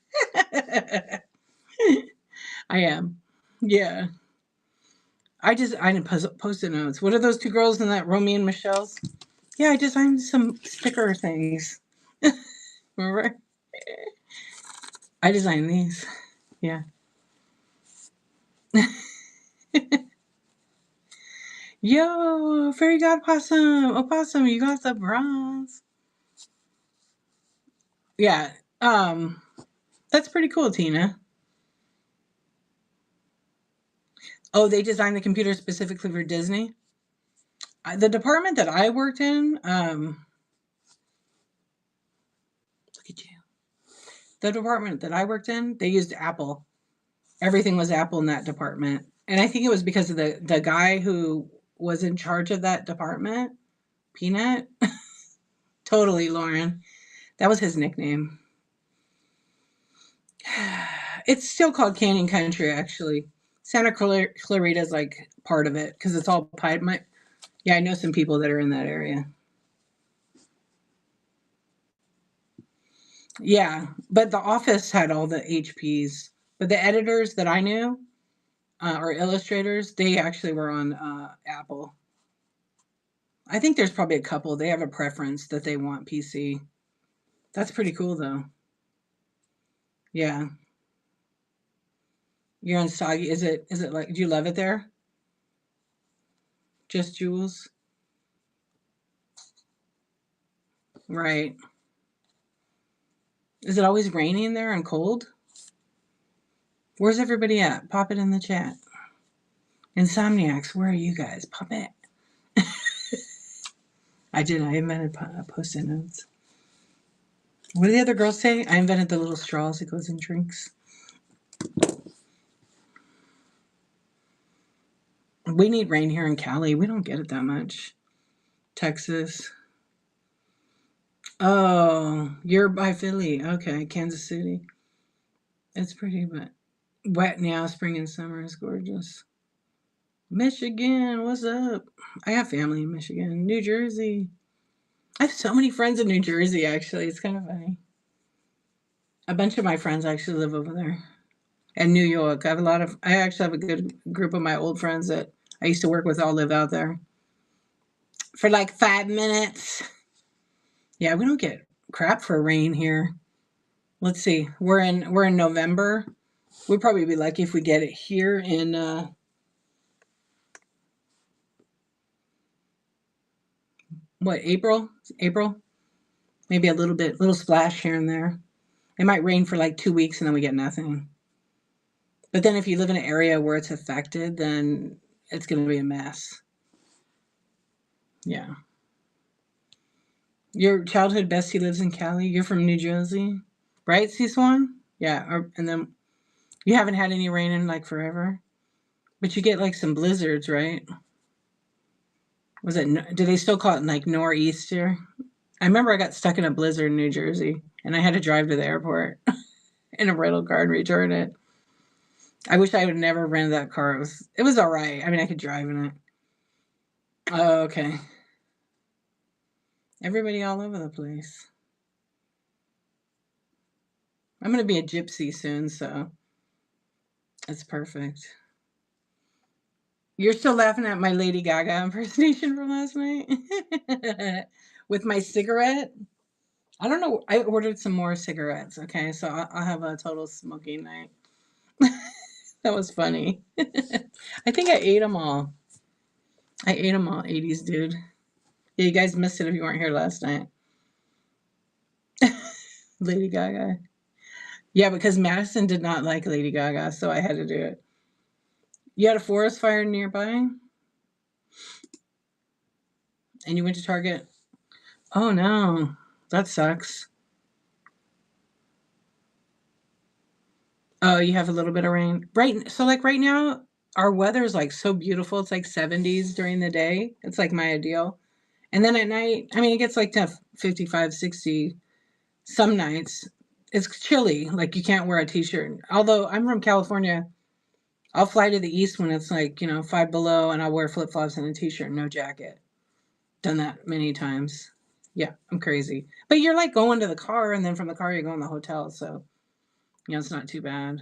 I am. Yeah. I didn't post-it notes. What are those two girls in that Romy and Michelle's? Yeah, I designed some sticker things. Remember? I designed these. Yeah. Yo, fairy god possum. Opossum, you got the bronze. Yeah. That's pretty cool, Tina. Oh, they designed the computer specifically for Disney? The department that I worked in, look at you. The department that I worked in, they used Apple. Everything was Apple in that department. And I think it was because of the guy who was in charge of that department, Peanut. Totally, Lauren. That was his nickname. It's still called Canyon Country, actually. Santa Clarita is like part of it because it's all pipe. Yeah, I know some people that are in that area. Yeah, but the office had all the HPs. But the editors that I knew, or illustrators, they actually were on Apple. I think there's probably a couple. They have a preference that they want PC. That's pretty cool, though. Yeah, you're in Soggy. Is it like? Do you love it there? Just Jules, right? Is it always rainy in there and cold? Where's everybody at? Pop it in the chat. Insomniacs, where are you guys? Pop it. I did. I invented post-it notes. What do the other girls say? I invented the little straws that goes in drinks. We need rain here in Cali. We don't get it that much. Texas. Oh, you're by Philly. Okay, Kansas City. It's pretty, but wet now. Spring and summer is gorgeous. Michigan, what's up? I have family in Michigan. New Jersey. I have so many friends in New Jersey, actually. It's kind of funny. A bunch of my friends actually live over there. And New York. I actually have a good group of my old friends that I used to work with all live out there for like 5 minutes. Yeah, we don't get crap for rain here. Let's see. We're in November. We'd probably be lucky if we get it here in what, April? April? Maybe a little splash here and there. It might rain for like 2 weeks and then we get nothing. But then if you live in an area where it's affected, then it's going to be a mess. Yeah. Your childhood bestie lives in Cali. You're from New Jersey, right, C-Swan? Yeah. And then you haven't had any rain in like forever, but you get like some blizzards, right? Do they still call it like nor'easter? I remember I got stuck in a blizzard in New Jersey and I had to drive to the airport in a rental car and return it. I wish I would never rented that car. It was all right. I mean, I could drive in it. Oh, okay. Everybody all over the place. I'm going to be a gypsy soon, so that's perfect. You're still laughing at my Lady Gaga impersonation from last night? With my cigarette? I don't know. I ordered some more cigarettes, okay? So I'll have a total smoking night. That was funny. I think I ate them all. 80s dude. Yeah, you guys missed it if you weren't here last night. Lady Gaga. Yeah, because Madison did not like Lady Gaga, so I had to do it. You had a forest fire nearby, and you went to Target. Oh no, that sucks. Oh, you have a little bit of rain. Right, so like right now, our weather is like so beautiful. It's like 70s during the day. It's like my ideal. And then at night, I mean, it gets like to 55, 60 some nights. It's chilly. Like you can't wear a t-shirt. Although I'm from California, I'll fly to the east when it's like, 5 below and I'll wear flip-flops and a t-shirt, no jacket. Done that many times. Yeah, I'm crazy. But you're like going to the car and then from the car you go in the hotel, so it's not too bad.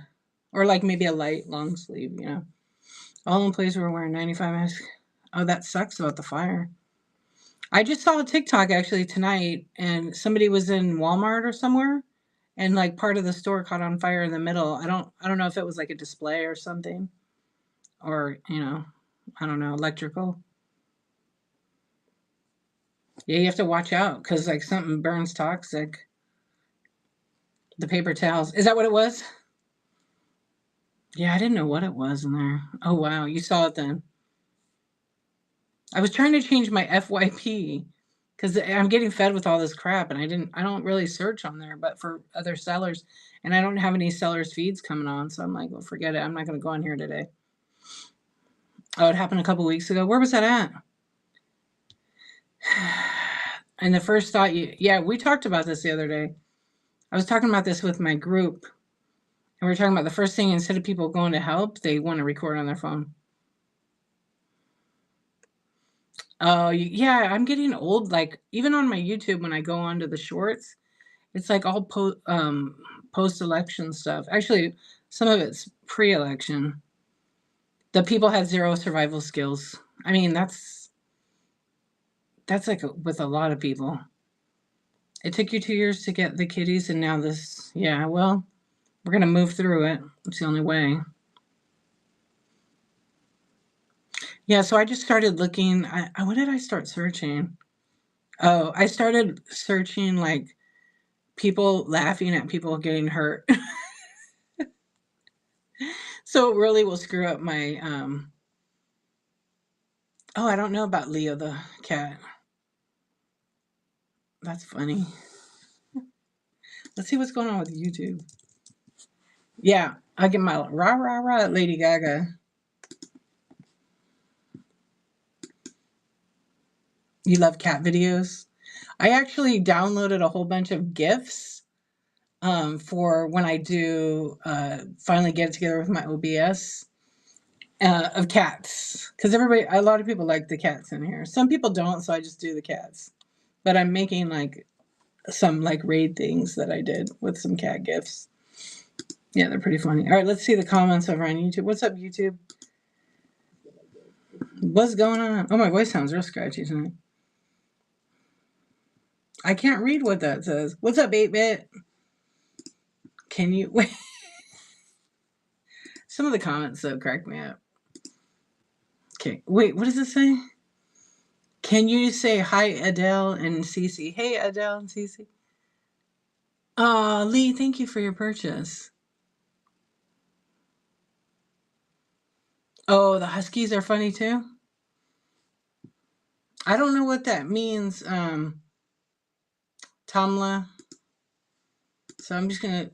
Or like maybe a light long sleeve. All in place we're wearing 95 masks. Oh, that sucks about the fire. I just saw a TikTok actually tonight and somebody was in Walmart or somewhere and like part of the store caught on fire in the middle. I don't know if it was like a display or something or, I don't know, electrical. Yeah, you have to watch out cuz like something burns toxic. The paper towels. Is that what it was? Yeah, I didn't know what it was in there. Oh wow, you saw it then. I was trying to change my FYP because I'm getting fed with all this crap, and I don't really search on there, but for other sellers, and I don't have any sellers feeds coming on, so I'm like, well, forget it. I'm not going to go on here today. Oh, it happened a couple weeks ago. Where was that at? And the first thought, yeah, we talked about this the other day. I was talking about this with my group, and we were talking about the first thing. Instead of people going to help, they want to record on their phone. Oh, yeah, I'm getting old. Like even on my YouTube, when I go onto the shorts, it's like all post-election stuff. Actually, some of it's pre-election. The people had zero survival skills. I mean, that's like with a lot of people. It took you 2 years to get the kitties, and now this. Yeah, well, we're gonna move through it. It's the only way. Yeah, so I just started looking. What did I start searching? Oh, I started searching like people laughing at people getting hurt. So it really will screw up my oh, I don't know about Leo the cat. That's funny. Let's see what's going on with YouTube. Yeah, I get my rah rah rah at Lady Gaga. You love cat videos? I actually downloaded a whole bunch of GIFs for when I do finally get together with my OBS of cats. Because a lot of people like the cats in here. Some people don't, so I just do the cats. But I'm making like some like raid things that I did with some cat GIFs. Yeah, they're pretty funny. All right, let's see the comments over on YouTube. What's up, YouTube? What's going on? Oh, my voice sounds real scratchy tonight. I can't read what that says. What's up, 8-bit? Can you wait? Some of the comments though crack me up. Okay, wait, what does it say? Can you say hi, Adele and Cece? Hey, Adele and Cece. Lee, thank you for your purchase. Oh, the Huskies are funny too. I don't know what that means, Tamla. So I'm just gonna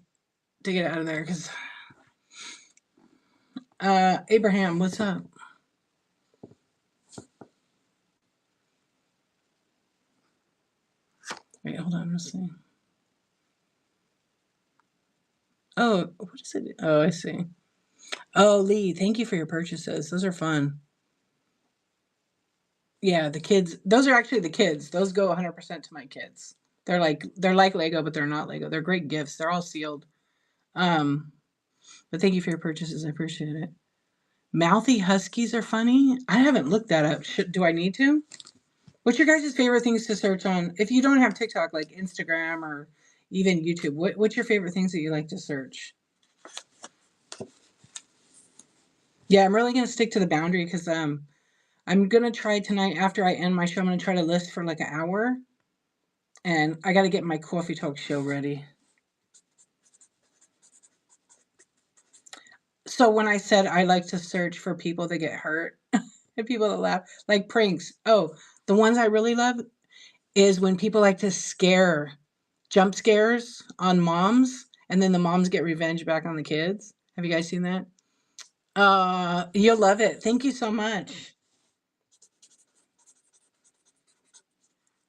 take it out of there because Abraham, what's up? Wait, hold on, let's see. Oh, what is it? Oh, I see. Oh, Lee, thank you for your purchases. Those are fun. Yeah, the kids. Those are actually the kids. Those go 100% to my kids. They're like Lego, but they're not Lego. They're great gifts. They're all sealed. Um, but thank you for your purchases. I appreciate it. Mouthy Huskies are funny. I haven't looked that up. Do I need to? What's your guys' favorite things to search on? If you don't have TikTok, like Instagram or even YouTube, what's your favorite things that you like to search? Yeah, I'm really gonna stick to the boundary because I'm gonna try tonight after I end my show. I'm gonna try to list for like an hour, and I got to get my coffee talk show ready. So when I said I like to search for people that get hurt and people that laugh, like pranks. Oh, the ones I really love is when people like to scare jump scares on moms and then the moms get revenge back on the kids. Have you guys seen that? You'll love it. Thank you so much.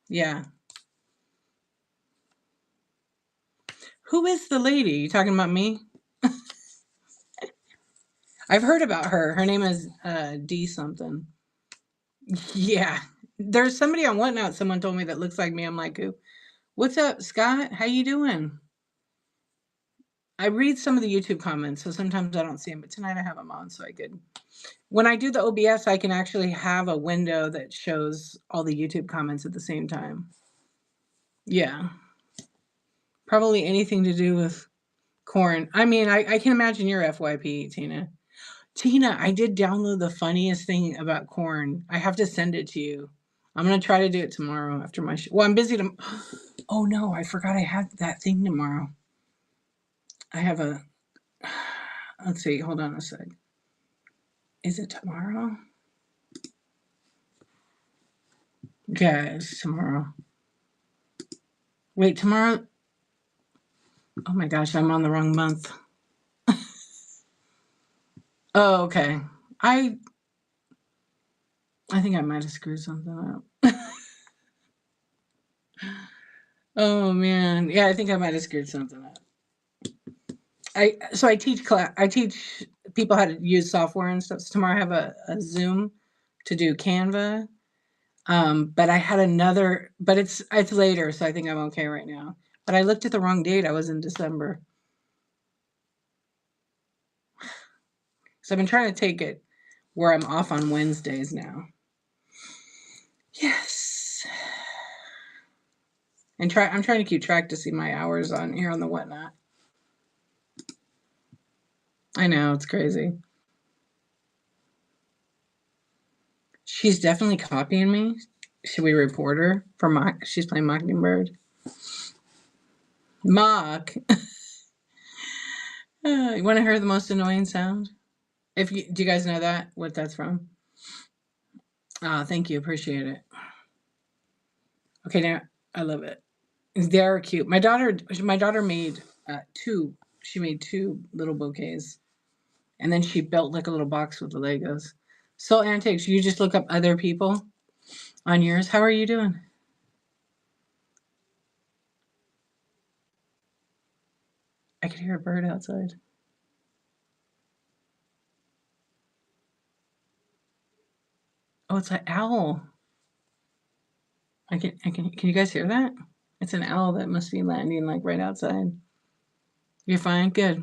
Yeah. Who is the lady? You talking about me? I've heard about her. Her name is D something. Yeah. There's somebody on Whatnot, someone told me that looks like me. I'm like, who? What's up, Scott? How you doing? I read some of the YouTube comments, so sometimes I don't see them, but tonight I have them on, so I could. When I do the OBS, I can actually have a window that shows all the YouTube comments at the same time. Yeah. Probably anything to do with corn. I mean, I can imagine your FYP, Tina. Tina, I did download the funniest thing about corn. I have to send it to you. I'm going to try to do it tomorrow after my show. Well, I'm busy. Oh, no, I forgot I had that thing tomorrow. I have a. Let's see. Hold on a sec. Is it tomorrow? Yeah, it's tomorrow. Wait, tomorrow? Oh my gosh, I'm on the wrong month. Oh, okay. I think I might have screwed something up. Oh man. Yeah, I think I might have screwed something up. I teach people how to use software and stuff. So tomorrow I have a Zoom to do Canva. But I had another, but it's later, so I think I'm okay right now. But I looked at the wrong date. I was in December. So I've been trying to take it where I'm off on Wednesdays now. Yes. And I'm trying to keep track to see my hours on here on the Whatnot. I know, it's crazy. She's definitely copying me. Should we report her for mock? She's playing Mockingbird. Mock. You want to hear the most annoying sound? Do you guys know that? What that's from? Thank you. Appreciate it. Okay, now I love it. They're cute. My daughter made two. She made two little bouquets, and then she built like a little box with the Legos. So antiques. You just look up other people on yours. How are you doing? I could hear a bird outside. Oh, it's an owl. Can you guys hear that? It's an owl that must be landing like right outside. You're fine? Good.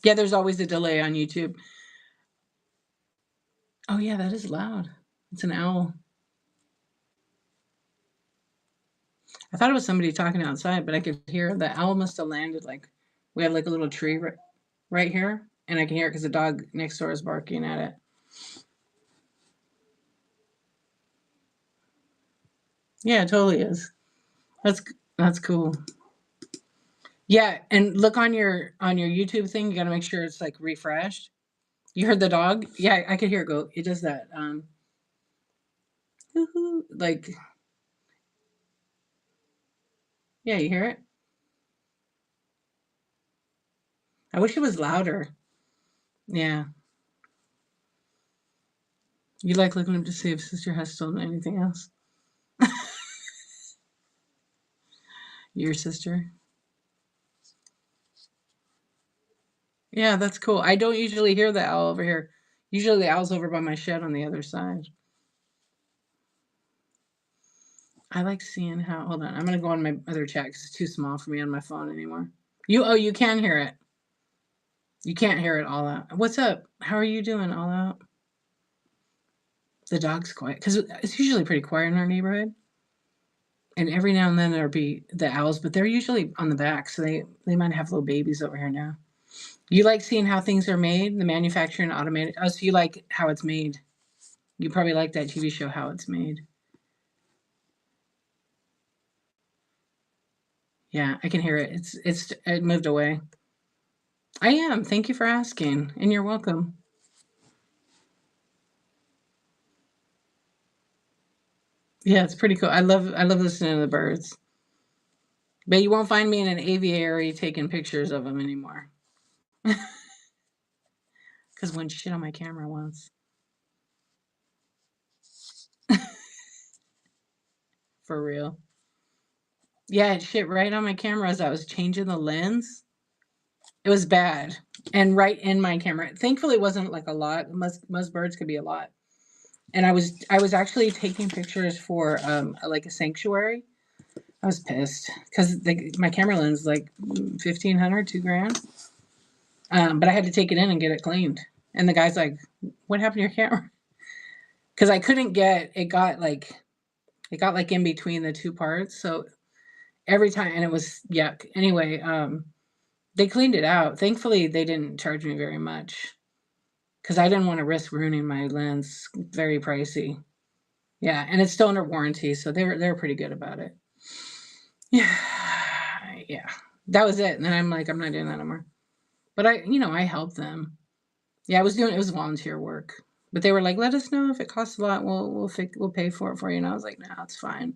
Yeah, there's always a delay on YouTube. Oh yeah, that is loud. It's an owl. I thought it was somebody talking outside, but I could hear the owl must have landed like we have like a little tree right here, and I can hear it because the dog next door is barking at it. Yeah, it totally is. That's cool. Yeah, and look on your YouTube thing. You got to make sure it's like refreshed. You heard the dog? Yeah, I could hear it go. It does that. Like, yeah, you hear it? I wish it was louder. Yeah. You like looking up to see if sister has stolen anything else? Your sister? Yeah, that's cool. I don't usually hear the owl over here. Usually the owl's over by my shed on the other side. I like seeing how. Hold on, I'm gonna go on my other chat because it's too small for me on my phone anymore. You can hear it. You can't hear it all out. What's up? How are you doing all out? The dog's quiet because it's usually pretty quiet in our neighborhood. And every now and then there'll be the owls, but they're usually on the back, so they might have little babies over here now. You like seeing how things are made, the manufacturing automated. Oh, so you like how it's made. You probably like that TV show, How It's Made. Yeah, I can hear it. It moved away. I am. Thank you for asking, and you're welcome. Yeah, it's pretty cool. I love listening to the birds. But you won't find me in an aviary taking pictures of them anymore. Because one shit on my camera once. For real. Yeah, it shit right on my camera as I was changing the lens. It was bad. And right in my camera. Thankfully it wasn't like a lot. Most birds could be a lot. And I was actually taking pictures for like a sanctuary. I was pissed because my camera lens is like 1,500, $2,000. But I had to take it in and get it cleaned. And the guy's like, "What happened to your camera?" Because I couldn't get it got like in between the two parts. So every time, and it was yuck. Anyway, they cleaned it out. Thankfully, they didn't charge me very much because I didn't want to risk ruining my lens. Very pricey. Yeah, and it's still under warranty, so they were pretty good about it. Yeah, yeah. That was it. And then I'm like, I'm not doing that anymore. But I helped them. Yeah, it was volunteer work. But they were like, let us know if it costs a lot. We'll pay for it for you. And I was like, no, it's fine.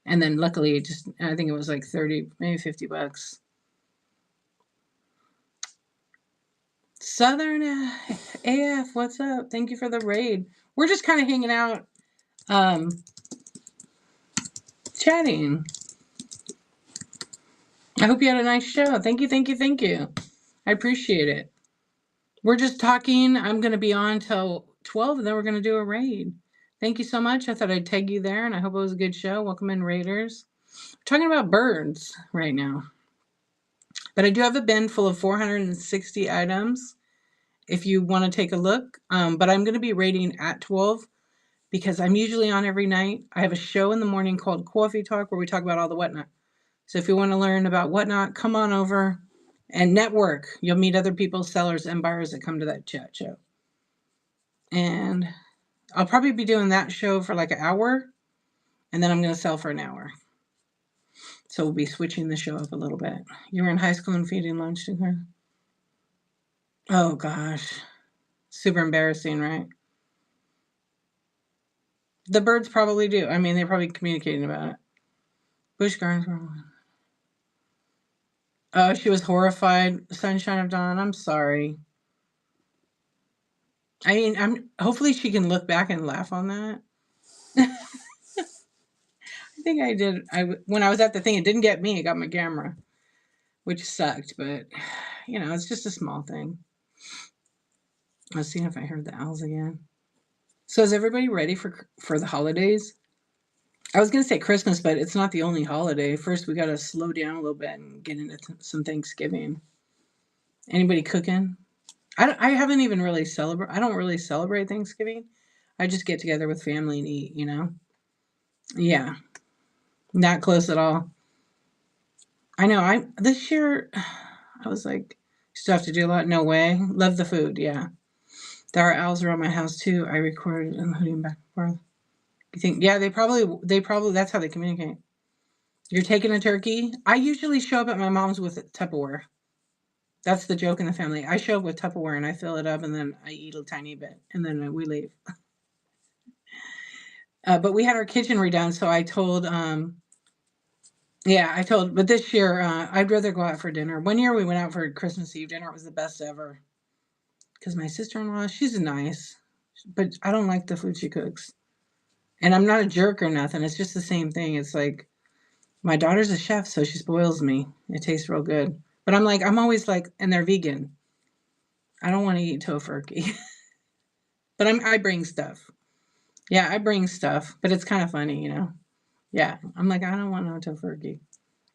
And then luckily, I think it was like 30, maybe $50. Southern AF, what's up? Thank you for the raid. We're just kind of hanging out, um, chatting. I hope you had a nice show. Thank you, thank you, thank you. I appreciate it. We're just talking. I'm going to be on till 12, and then we're going to do a raid. Thank you so much. I thought I'd tag you there, and I hope it was a good show. Welcome in, Raiders. We're talking about birds right now. But I do have a bin full of 460 items if you want to take a look. But I'm going to be raiding at 12 because I'm usually on every night. I have a show in the morning called Coffee Talk where we talk about all the whatnot. So if you want to learn about whatnot, come on over and network. You'll meet other people, sellers and buyers that come to that chat show. And I'll probably be doing that show for like an hour, and then I'm going to sell for an hour. So we'll be switching the show up a little bit. You were in high school and feeding lunch to her? Oh gosh. Super embarrassing, right? The birds probably do. I mean, they're probably communicating about it. Bush gardens. Oh, she was horrified. Sunshine of Dawn. I'm sorry. I mean, hopefully she can look back and laugh on that. I think I did. When I was at the thing, it didn't get me. It got my camera, which sucked. But it's just a small thing. I was seeing if I heard the owls again. So is everybody ready for the holidays? I was gonna say Christmas, but it's not the only holiday. First, we gotta slow down a little bit and get into some Thanksgiving. Anybody cooking? I haven't even really celebrate. I don't really celebrate Thanksgiving. I just get together with family and eat. Yeah, not close at all. I know. I this year, I was like, still have to do a lot. No way. Love the food. Yeah, there are owls around my house too. I recorded and hooting back and forth. You think? Yeah, they probably that's how they communicate. You're taking a turkey. I usually show up at my mom's with Tupperware. That's the joke in the family. I show up with Tupperware and I fill it up and then I eat a tiny bit and then we leave. But we had our kitchen redone, so I told, yeah, but this year I'd rather go out for dinner. One year we went out for Christmas Eve dinner. It was the best ever because my sister-in-law, she's nice, but I don't like the food she cooks. And I'm not a jerk or nothing. It's just the same thing. It's like my daughter's a chef, so she spoils me. It tastes real good. But I'm always like, and they're vegan. I don't want to eat tofurkey, but I bring stuff. Yeah, I bring stuff, but it's kind of funny. Yeah, I'm like, I don't want no tofurkey.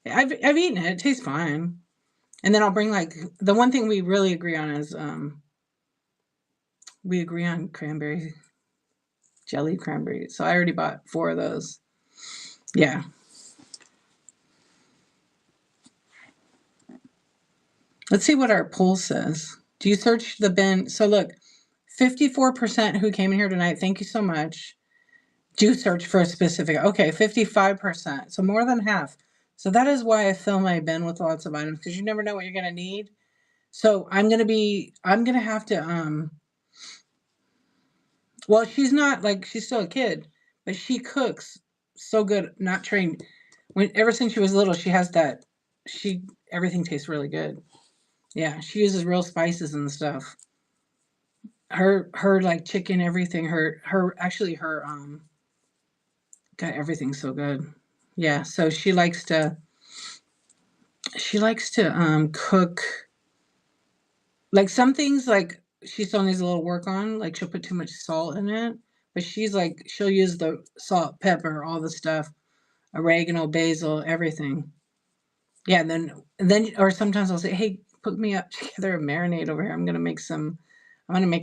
I've eaten it. It tastes fine. And then I'll bring like the one thing we really agree on is we agree on cranberry jelly cranberry. So I already bought 4 of those. Yeah. Let's see what our poll says. Do you search the bin? So look, 54% who came in here tonight. Thank you so much. Do search for a specific. Okay, 55%. So more than half. So that is why I fill my bin with lots of items because you never know what you're going to need. So I'm gonna have to well, she's not like she's still a kid, but she cooks so good, not trained. When ever since she was little, she has that she everything tastes really good. Yeah, she uses real spices and stuff. Her like chicken, everything, her actually her got everything so good. Yeah, so she likes to cook like some things like she still needs a little work on, like she'll put too much salt in it. But she's like she'll use the salt, pepper, all the stuff, oregano, basil, everything. Yeah, and then or sometimes I'll say, "Hey, put me up together a marinade over here. I'm gonna make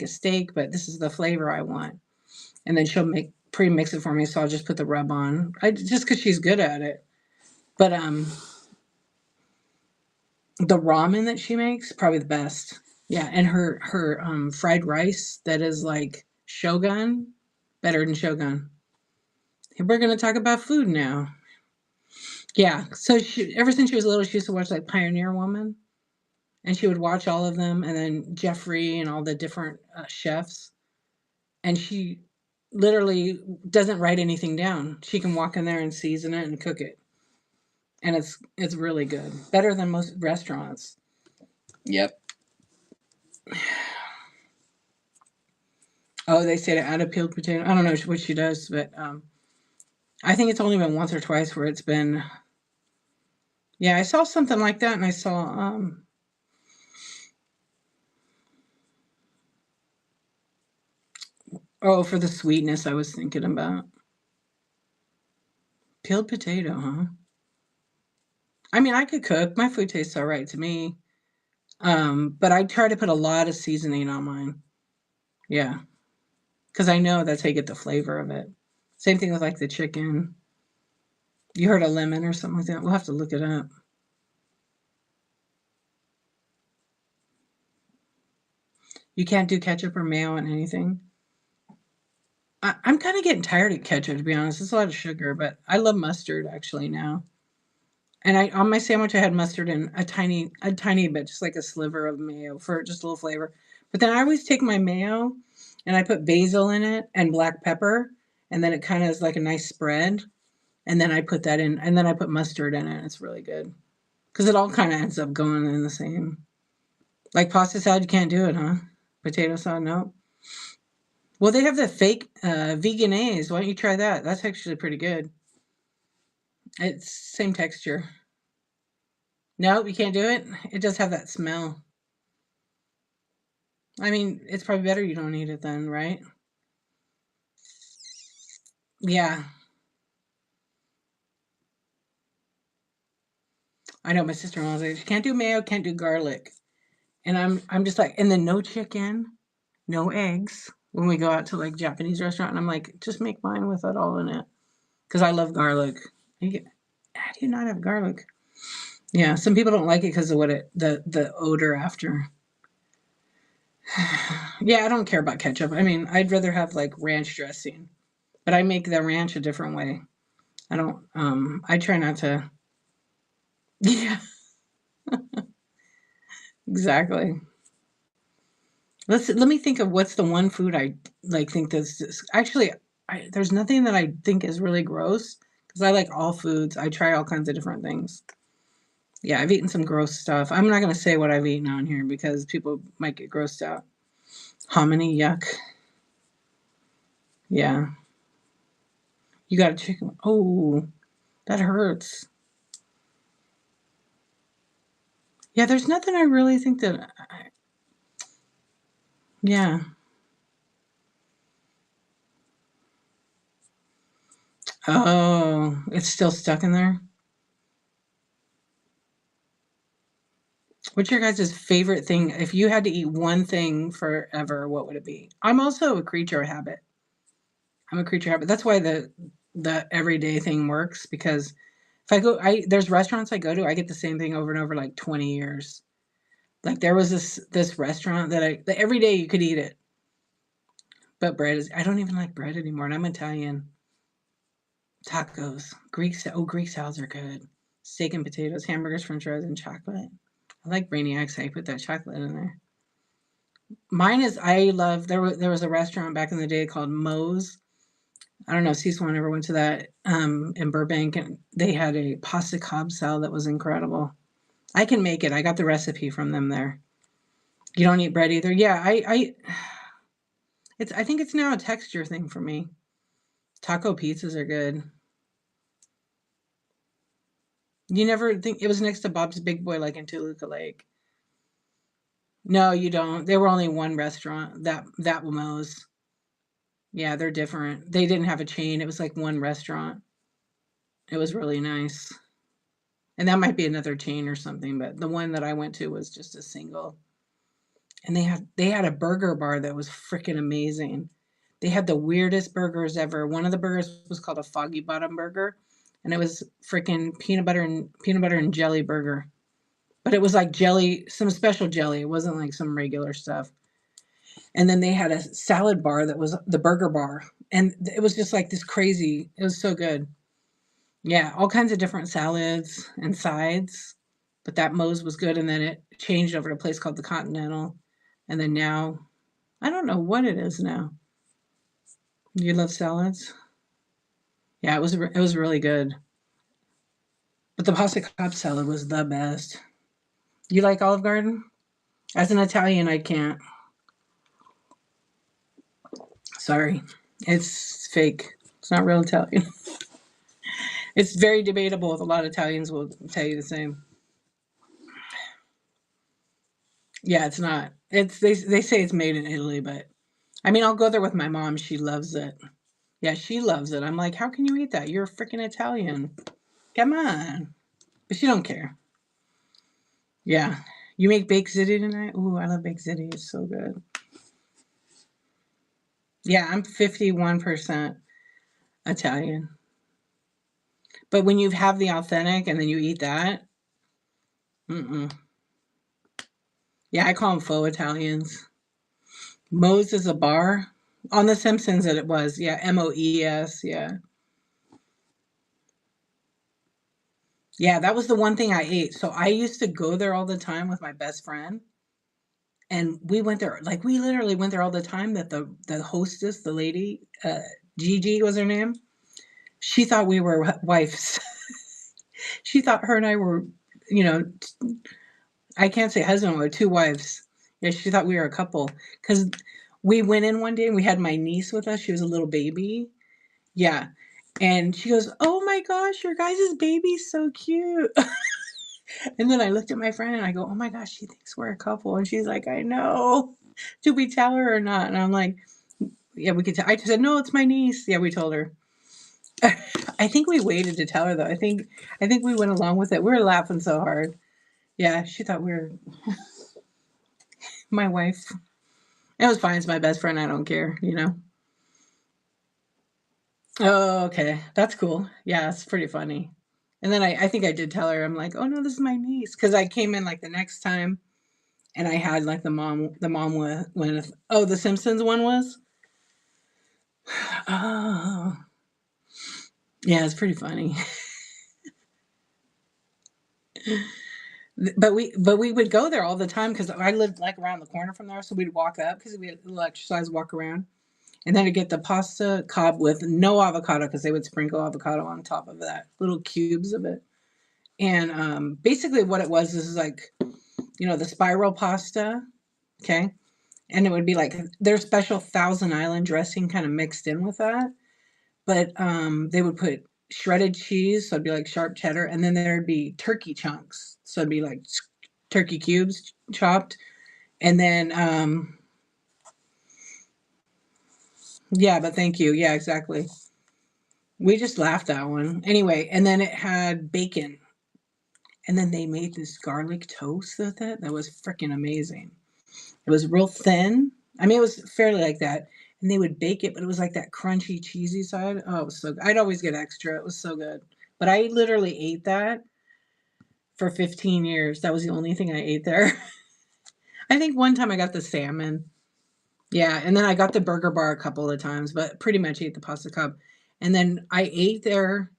a steak, but this is the flavor I want." And then she'll make pre-mix it for me, so I'll just put the rub on. I just because she's good at it. But the ramen that she makes probably the best. Yeah, and her fried rice that is like Shogun, better than Shogun. We're gonna talk about food now. Yeah, so she ever since she was little, she used to watch like Pioneer Woman, and she would watch all of them, and then Jeffrey and all the different chefs, and she literally doesn't write anything down. She can walk in there and season it and cook it, and it's really good, better than most restaurants. Yep. Oh, they say to add a peeled potato. I don't know what she does, but I think it's only been once or twice where it's been. Yeah, I saw something like that, and I saw oh, for the sweetness, I was thinking about peeled potato, huh? I mean, I could cook. My food tastes all right to me. But I try to put a lot of seasoning on mine. Yeah, because I know that's how you get the flavor of it. Same thing with like the chicken. You heard of lemon or something like that? We'll have to look it up. You can't do ketchup or mayo on anything. I'm kind of getting tired of ketchup, to be honest. It's a lot of sugar, but I love mustard actually now. And I on my sandwich I had mustard and a tiny bit, just like a sliver of mayo for just a little flavor. But then I always take my mayo and I put basil in it and black pepper, and then it kind of is like a nice spread. And then I put that in, and then I put mustard in it. It's really good because it all kind of ends up going in the same. Like pasta salad, you can't do it, huh? Potato salad, no. Well, they have the fake veganese. Why don't you try that? That's actually pretty good. It's same texture. No, you can't do it. It does have that smell. I mean, it's probably better you don't eat it then, right? Yeah, I know. My sister-in-law's like, she can't do mayo, can't do garlic, and I'm just like, and then no chicken, no eggs when we go out to like Japanese restaurant, and I'm like, just make mine with it all in it because I love garlic. How do you not have garlic? Yeah, some people don't like it because of what it the odor after. Yeah, I don't care about ketchup. I mean, I'd rather have like ranch dressing, but I make the ranch a different way. I don't. I try not to. Yeah, exactly. Let me think of what's the one food I like think that's actually there's nothing that I think is really gross because I like all foods. I try all kinds of different things. Yeah, I've eaten some gross stuff. I'm not gonna say what I've eaten on here because people might get grossed out. Hominy, yuck. Yeah, you got a chicken. Oh, that hurts. Yeah, there's nothing I really think that. Yeah. Oh, it's still stuck in there. What's your guys' favorite thing? If you had to eat one thing forever, what would it be? I'm also a creature of habit. I'm a creature of habit. That's why the everyday thing works because if I go, I there's restaurants I go to, I get the same thing over and over like 20 years. Like there was this restaurant that every day you could eat it, but bread is I don't even like bread anymore, and I'm Italian. Tacos, Greek salads are good. Steak and potatoes, hamburgers, French fries, and chocolate. I like Brainiacs. I put that chocolate in there. Mine is, I love, there was a restaurant back in the day called Moe's. I don't know if C1 ever went to that in Burbank, and they had a pasta cob salad that was incredible. I can make it. I got the recipe from them there. You don't eat bread either? Yeah, I think it's now a texture thing for me. Taco pizzas are good. You never think it was next to Bob's Big Boy like in Toluca Lake? No, you don't. There were only one restaurant that Moe's. Yeah, they're different. They didn't have a chain. It was like one restaurant. It was really nice. And that might be another chain or something, but the one that I went to was just a single. And they had a burger bar that was freaking amazing. They had the weirdest burgers ever. One of the burgers was called a Foggy Bottom burger, and it was freaking peanut butter and jelly burger. But it was like jelly, some special jelly. It wasn't like some regular stuff. And then they had a salad bar that was the burger bar, and it was just like this crazy. It was so good. Yeah, all kinds of different salads and sides. But that Moe's was good, and then it changed over to a place called the Continental, and then now I don't know what it is now. You love salads? Yeah, it was really good. But the pasta cob salad was the best. You like Olive Garden? As an Italian, I can't. Sorry, it's fake. It's not real Italian. It's very debatable. If a lot of Italians will tell you the same. Yeah, it's not. They say it's made in Italy, but I mean, I'll go there with my mom. She loves it. Yeah, she loves it. I'm like, how can you eat that? You're a freaking Italian. Come on. But she don't care. Yeah. You make baked ziti tonight? Ooh, I love baked ziti. It's so good. Yeah, I'm 51% Italian. But when you have the authentic and then you eat that, mm-mm. Yeah, I call them faux Italians. Moe's is a bar. On The Simpsons, that it was. Yeah, Moes. Yeah. Yeah, that was the one thing I ate. So I used to go there all the time with my best friend. And we went there, like, we literally went there all the time. That the hostess, the lady, Gigi was her name, she thought we were wives. She thought her and I were, you know, I can't say husband, but two wives. Yeah, she thought we were a couple. Because we went in one day and we had my niece with us. She was a little baby. Yeah. And she goes, "Oh my gosh, your guys' baby's so cute." And then I looked at my friend and I go, "Oh my gosh, she thinks we're a couple." And she's like, "I know. Do we tell her or not?" And I'm like, "Yeah, we could tell." I just said, "No, it's my niece." Yeah, we told her. I think we waited to tell her though. I think we went along with it. We were laughing so hard. Yeah, she thought we were my wife. It was fine. It's my best friend. I don't care. Oh, okay. That's cool. Yeah, it's pretty funny. And then I think I did tell her, I'm like, "Oh no, this is my niece." Because I came in like the next time and I had like the mom when, oh, the Simpsons one was? Oh, yeah, it's pretty funny. But we would go there all the time because I lived like around the corner from there, so we'd walk up because we had a little exercise, walk around, and then I'd get the pasta cob with no avocado because they would sprinkle avocado on top of that, little cubes of it. And basically, what it was is like the spiral pasta, okay, and it would be like their special Thousand Island dressing kind of mixed in with that. But they would put shredded cheese, so it'd be like sharp cheddar, and then there'd be turkey chunks, so it'd be like turkey cubes chopped, and then yeah, but thank you, yeah, exactly. We just laughed at one anyway, and then it had bacon, and then they made this garlic toast with it that was freaking amazing. It was real thin. I mean, it was fairly like that. And they would bake it, but it was like that crunchy, cheesy side. Oh, it was so good. I'd always get extra. It was so good. But I literally ate that for 15 years. That was the only thing I ate there. I think one time I got the salmon. Yeah. And then I got the burger bar a couple of times, but pretty much ate the pasta cup. And then I ate there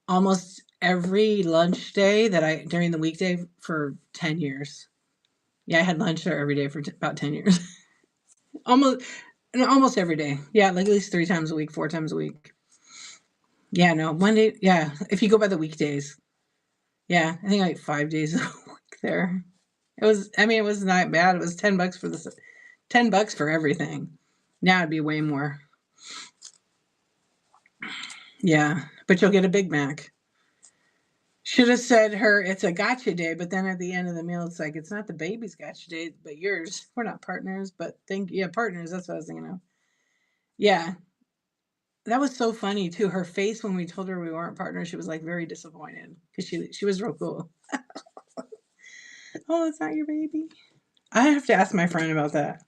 almost every lunch day during the weekday for 10 years. Yeah, I had lunch there every day for about 10 years. almost almost every day. Yeah, like at least 3 times a week, 4 times a week. Yeah, no, Monday, yeah, if you go by the weekdays. Yeah, I think like 5 days a week there. It was not bad. It was $10 for this, $10 for everything. Now it'd be way more. Yeah, but you'll get a Big Mac. Should have said her it's a gotcha day, but then at the end of the meal, it's like it's not the baby's gotcha day, but yours. We're not partners, but partners. That's what I was thinking of. Yeah, that was so funny too. Her face when we told her we weren't partners, she was like very disappointed because she was real cool. Oh, it's not your baby. I have to ask my friend about that.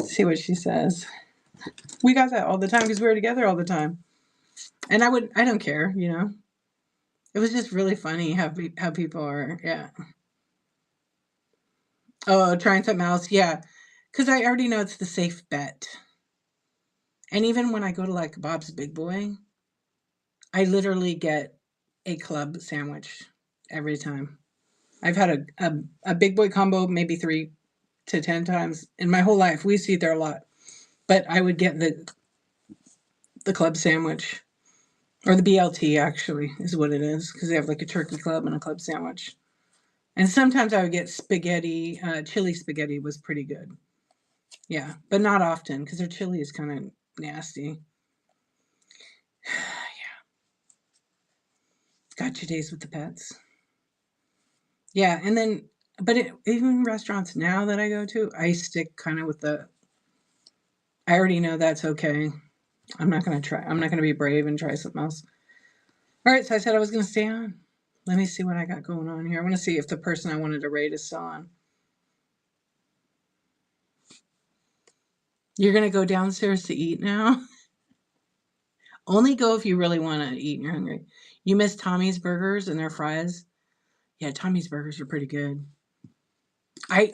See what she says. We got that all the time because we were together all the time, and I don't care. It was just really funny how people are. Yeah. Oh, trying something else. Yeah, because I already know it's the safe bet. And even when I go to like Bob's Big Boy, I literally get a club sandwich every time. I've had a Big Boy combo maybe 3 to 10 times in my whole life. We used to eat there a lot, but I would get the club sandwich. Or the BLT actually is what it is because they have like a turkey club and a club sandwich. And sometimes I would get spaghetti. Chili spaghetti was pretty good. Yeah, but not often because their chili is kind of nasty. Gotcha days with the pets. Yeah, and then, but even restaurants now that I go to, I stick kind of with I already know that's okay. I'm not going to try. I'm not going to be brave and try something else. All right, so I said I was going to stay on. Let me see what I got going on here. I want to see if the person I wanted to rate is still on. You're going to go downstairs to eat now? Only go if you really want to eat and you're hungry. You miss Tommy's burgers and their fries? Yeah, Tommy's burgers are pretty good. I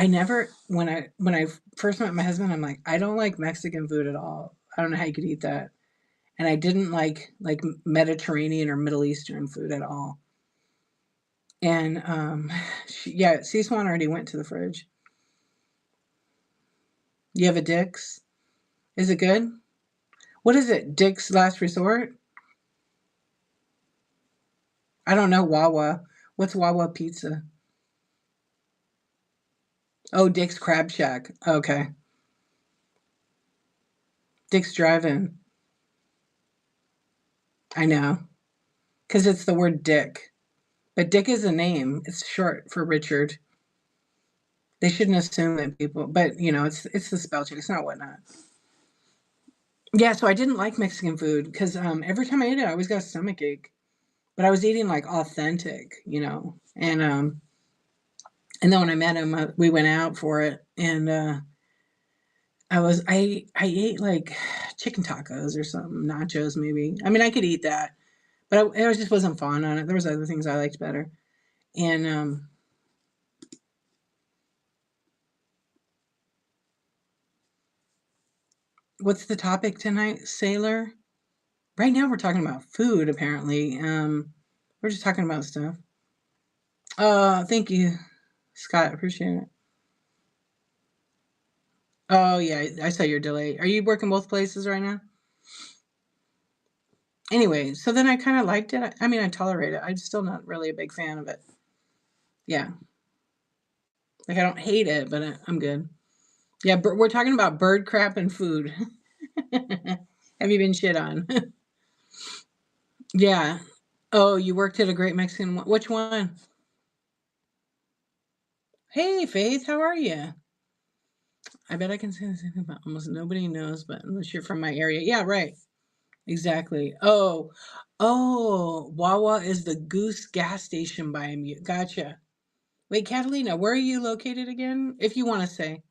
never when I first met my husband, I'm like, I don't like Mexican food at all. I don't know how you could eat that. And I didn't like Mediterranean or Middle Eastern food at all. And yeah, C-Swan already went to the fridge. You have a Dick's? Is it good? What is it? Dick's Last Resort? I don't know Wawa. What's Wawa Pizza? Oh, Dick's Crab Shack. Okay. Dick's Drive-In. I know. Because it's the word Dick. But Dick is a name. It's short for Richard. They shouldn't assume that people, but it's the spell check. It's not whatnot. Yeah, so I didn't like Mexican food because every time I ate it, I always got a stomach ache. But I was eating like authentic, and then when I met him, we went out for it, and I ate like chicken tacos or something, nachos maybe. I mean, I could eat that, but I just wasn't fond on it. There was other things I liked better, and what's the topic tonight, Sailor? Right now we're talking about food, apparently. We're just talking about stuff. Thank you, Scott. Appreciate it. Oh yeah, I saw your delay. Are you working both places right now? Anyway, so then I kind of liked it. I mean, I tolerate it. I'm still not really a big fan of it. Yeah, like I don't hate it, but I'm good. Yeah, we're talking about bird crap and food. Have you been shit on? Yeah. Oh, you worked at a Great Mexican one. Which one? Hey, Faith, how are you? I bet I can say the same thing about almost nobody knows, but unless you're from my area. Yeah, right. Exactly. Oh, Wawa is the Goose gas station by me. Gotcha. Wait, Catalina, where are you located again? If you want to say.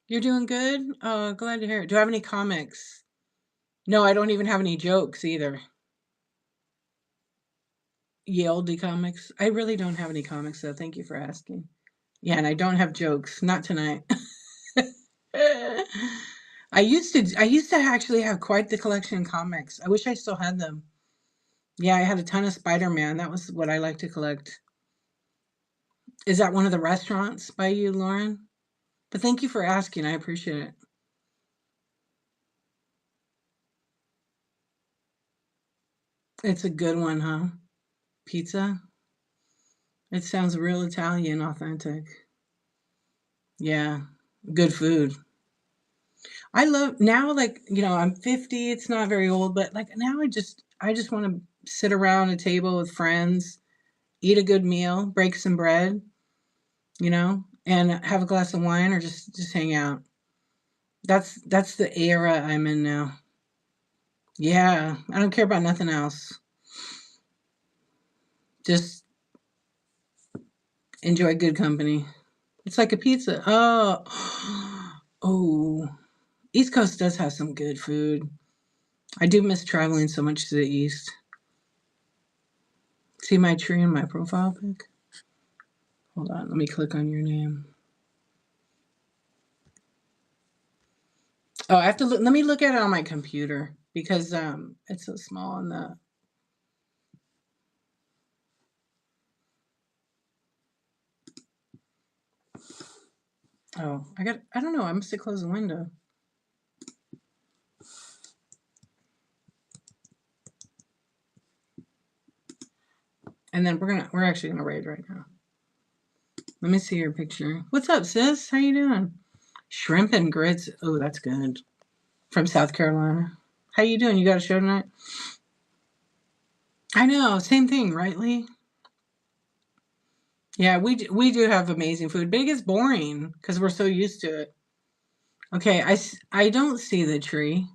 You're doing good? Oh, glad to hear it. Do I have any comics? No, I don't even have any jokes either. Yaldi comics. I really don't have any comics, though. Thank you for asking. Yeah, and I don't have jokes. Not tonight. I used to actually have quite the collection of comics. I wish I still had them. Yeah, I had a ton of Spider-Man. That was what I like to collect. Is that one of the restaurants by you, Lauren? But thank you for asking. I appreciate it. It's a good one, huh? Pizza? It sounds real Italian, authentic. Yeah, good food. I love now, like, I'm 50, it's not very old, but like now I just want to sit around a table with friends, eat a good meal, break some bread, and have a glass of wine or just hang out. That's the era I'm in now. Yeah, I don't care about nothing else. Just enjoy good company. It's like a pizza. Oh, oh, East Coast does have some good food. I do miss traveling so much to the East. See my tree in my profile pic? Hold on, let me click on your name. Oh, I have to look. Let me look at it on my computer because it's so small on the. Oh, I don't know. I must have closed the window. And then we're actually gonna raid right now. Let me see your picture. What's up, sis? How you doing? Shrimp and grits. Oh, that's good. From South Carolina. How you doing? You got a show tonight? I know. Same thing, right, Lee? Yeah, we do have amazing food, but it gets boring because we're so used to it. Okay, I don't see the tree.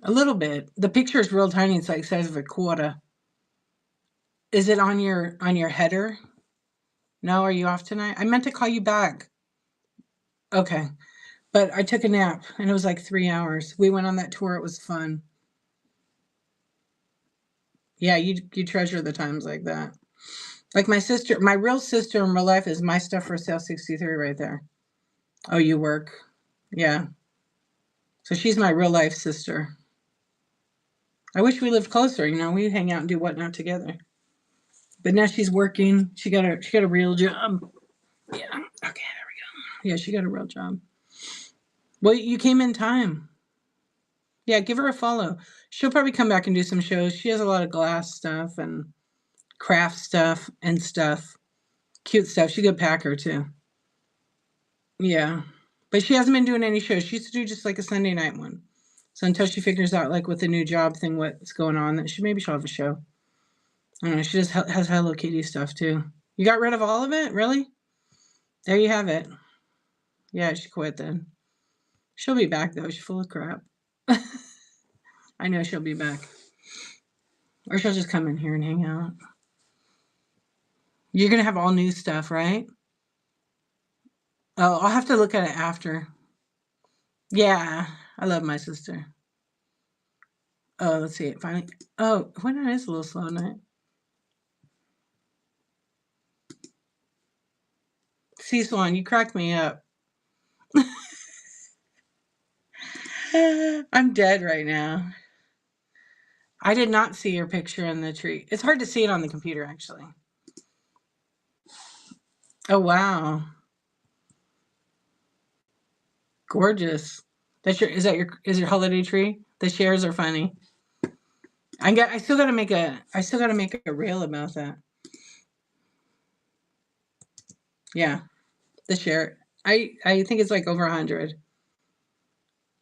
A little bit. The picture is real tiny. It's like size of a quarter. Is it on your header? No, are you off tonight? I meant to call you back. Okay. But I took a nap and it was like 3 hours. We went on that tour. It was fun. Yeah, you treasure the times like that. Like my real sister in real life is my stuff for sale 63 right there. Oh, you work. Yeah. So she's my real life sister. I wish we lived closer, we'd hang out and do whatnot together. But now she's working. She got a real job. Yeah. Okay, there we go. Yeah, she got a real job. Well, you came in time. Yeah, give her a follow. She'll probably come back and do some shows. She has a lot of glass stuff and craft stuff and stuff. Cute stuff. She's a good packer too. Yeah. But she hasn't been doing any shows. She used to do just like a Sunday night one. So until she figures out like with the new job thing what's going on, then she'll have a show. I don't know. She just has Hello Kitty stuff too. You got rid of all of it? Really? There you have it. Yeah, she quit then. She'll be back though. She's full of crap. I know she'll be back. Or she'll just come in here and hang out. You're gonna have all new stuff, right? Oh, I'll have to look at it after. Yeah, I love my sister. Oh, let's see it finally. Oh, when it is a little slow night. C Swan, you cracked me up. I'm dead right now. I did not see your picture in the tree. It's hard to see it on the computer, actually. Oh wow, gorgeous. Is your holiday tree? The shares are funny. I still gotta make a reel about that. Yeah, the share. I think it's like over 100.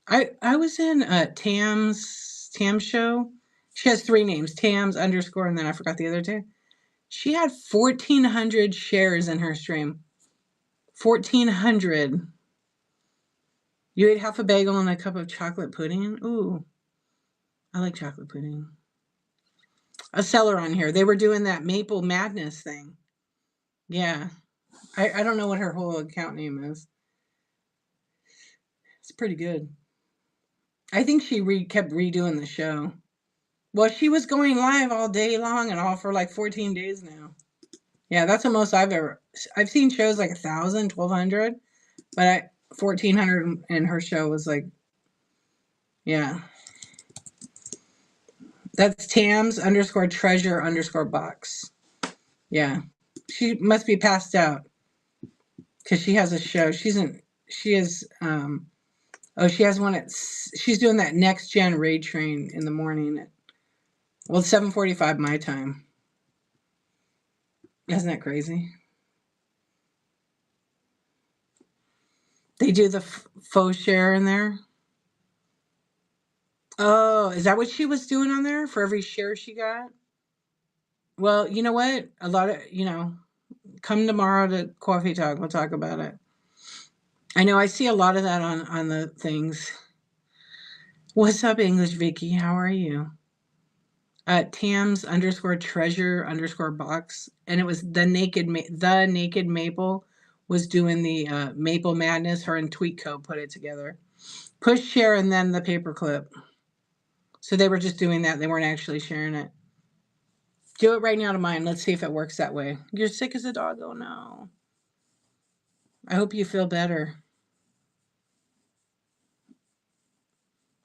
I was in Tam's show. She has three names: Tam's underscore, and then I forgot the other two. She had 1,400 shares in her stream. 1,400. You ate half a bagel and a cup of chocolate pudding. Ooh, I like chocolate pudding. A seller on here. They were doing that Maple Madness thing. Yeah, I don't know what her whole account name is. It's pretty good. I think she kept redoing the show. Well, she was going live all day long and all for like 14 days now. Yeah, that's the most I've seen shows like 1,000, 1,200, but 1,400 and her show was like, yeah. That's Tams _treasure _box. Yeah. She must be passed out because she has a show. She is, she has one she's doing that next gen raid train in the morning. Well, it's 7:45 my time. Isn't that crazy? They do the faux share in there. Oh, is that what she was doing on there for every share she got? Well, you know what? A lot of, come tomorrow to Coffee Talk. We'll talk about it. I know I see a lot of that on the things. What's up, English Vicky? How are you? Tams _treasure _box, and it was the naked maple was doing the Maple Madness. Her and Tweetco put it together. Push share and then the paperclip. So they were just doing that. They weren't actually sharing it. Do it right now to mine. Let's see if it works that way. You're sick as a dog. Oh no. I hope you feel better.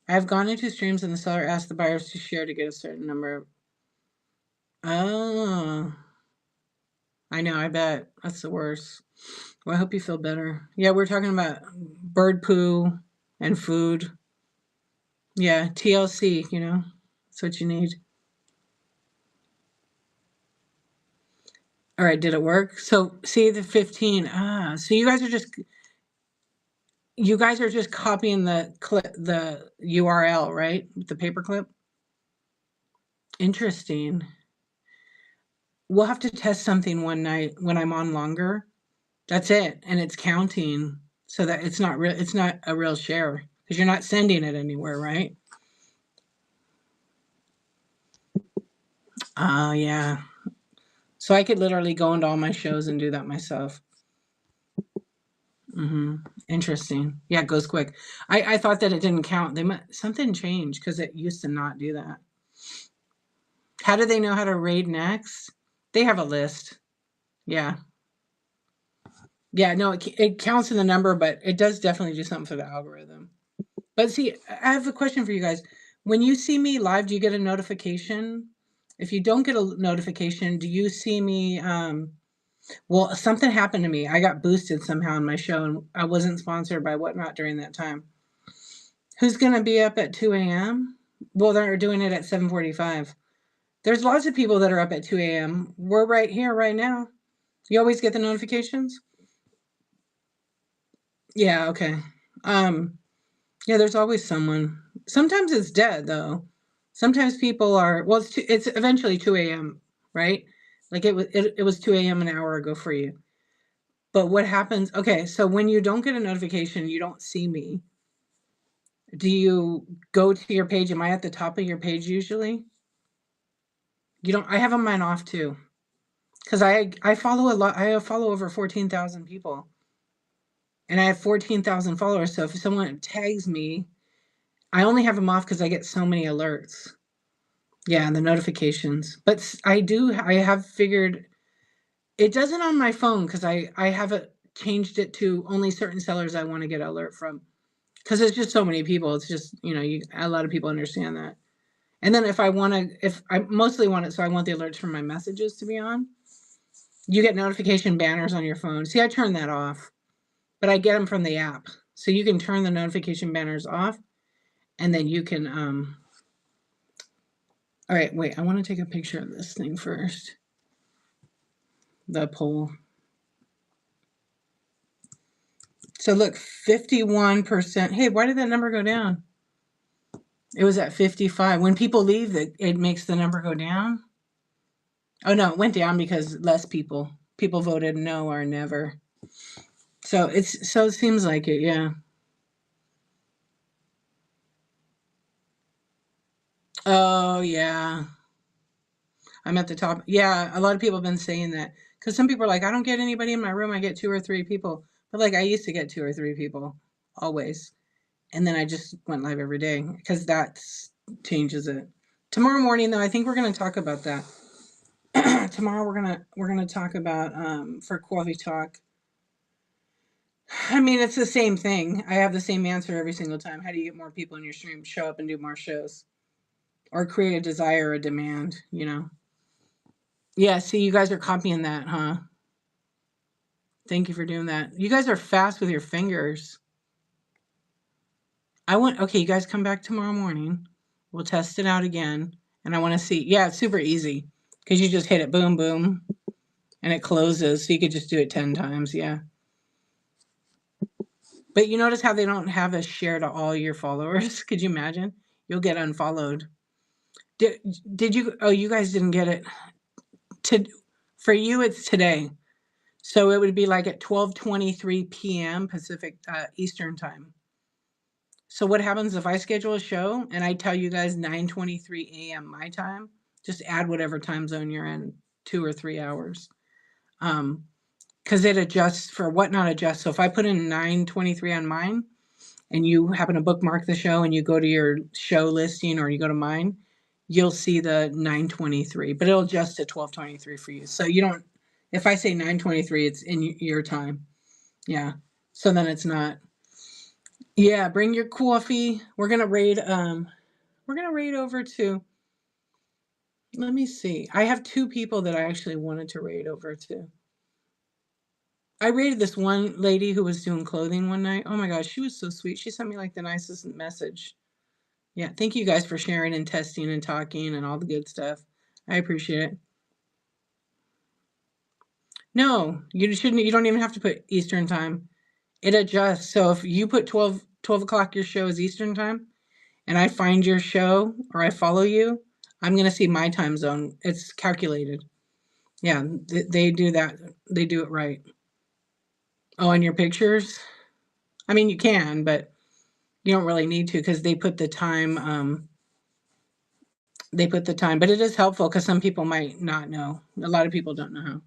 I've gone into streams and the seller asked the buyers to share to get a certain number of. Oh. I know, I bet. That's the worst. Well, I hope you feel better. Yeah, we're talking about bird poo and food. Yeah, TLC, that's what you need. All right, did it work? So see the 15. So you guys are just copying the URL, right? The paperclip. Interesting. We'll have to test something one night when I'm on longer. That's it, and it's counting so that it's not real. It's not a real share because you're not sending it anywhere, right? Oh yeah. So I could literally go into all my shows and do that myself. Interesting. Yeah, it goes quick. I thought that it didn't count. Something changed because it used to not do that. How do they know how to raid next? They have a list. Yeah. Yeah, no, it counts in the number, but it does definitely do something for the algorithm. But see, I have a question for you guys. When you see me live, do you get a notification? If you don't get a notification, do you see me? Well, something happened to me. I got boosted somehow in my show, and I wasn't sponsored by Whatnot during that time. Who's going to be up at 2 a.m.? Well, they're doing it at 7:45. There's lots of people that are up at 2 a.m. We're right here, right now. You always get the notifications? Yeah, okay. Yeah, there's always someone. Sometimes it's dead, though. Sometimes people are, well, it's eventually 2 a.m., right? Like it was 2 a.m. an hour ago for you. But what happens? Okay, so when you don't get a notification, you don't see me. Do you go to your page? Am I at the top of your page usually? You don't. I have mine off too, because I follow a lot. I follow over 14,000 people, and I have 14,000 followers. So if someone tags me, I only have them off because I get so many alerts. Yeah, the notifications. But I have figured it doesn't on my phone because I haven't changed it to only certain sellers I want to get an alert from. Because there's just so many people. It's just, a lot of people understand that. And then if I mostly want it, so I want the alerts from my messages to be on. You get notification banners on your phone. See, I turn that off, but I get them from the app. So you can turn the notification banners off, and then you can, all right, wait, I want to take a picture of this thing first. The poll. So look, 51%. Hey, why did that number go down? It was at 55. When people leave, it makes the number go down. Oh no, it went down because less people voted no or never. So it seems like it, yeah. Oh yeah. I'm at the top. Yeah, a lot of people have been saying that because some people are like, I don't get anybody in my room. I get 2 or 3 people. But like I used to get 2 or 3 people always. And then I just went live every day because that changes it. Tomorrow morning though, I think we're going to talk about that. Tomorrow we're gonna talk about for Coffee Talk. I mean, it's the same thing. I have the same answer every single time. How do you get more people in your stream? Show up and do more shows. or create a desire or a demand, you know. Yeah, see, you guys are copying that, huh? Thank you for doing that. You guys are fast with your fingers. Okay, you guys come back tomorrow morning. We'll test it out again. And I want to see. Yeah, it's super easy because you just hit it, boom, boom, and it closes. So you could just do it 10 times. Yeah. But you notice how they don't have a share to all your followers? Could you imagine? You'll get unfollowed. Did, did you? Oh, you guys didn't get it. To, for you, it's today. So it would be like at 12:23 p.m. Pacific Eastern time. So what happens if I schedule a show and I tell you guys 9:23 a.m. my time? Just add whatever time zone you're in, 2 or 3 hours. Because it adjusts for what not adjust. So if I put in 9:23 on mine and you happen to bookmark the show and you go to your show listing or you go to mine, you'll see the 9:23, but it'll adjust to 12:23 for you. So you don't. If I say 9:23, it's in your time. Yeah. So then it's not. Yeah, bring your coffee. We're gonna raid over to, let me see. I have two people that I actually wanted to raid over to. I raided this one lady who was doing clothing one night. Oh my gosh, she was so sweet. She sent me like the nicest message. Yeah, thank you guys for sharing and testing and talking and all the good stuff. I appreciate it. No, you shouldn't. You don't even have to put Eastern time. It adjusts. So if you put 12 o'clock, your show is Eastern time, and I find your show or I follow you, I'm going to see my time zone. It's calculated. Yeah, they do that. They do it right. Oh, on your pictures? I mean, you can, but you don't really need to because they put the time. They put the time, but it is helpful because some people might not know. A lot of people don't know how.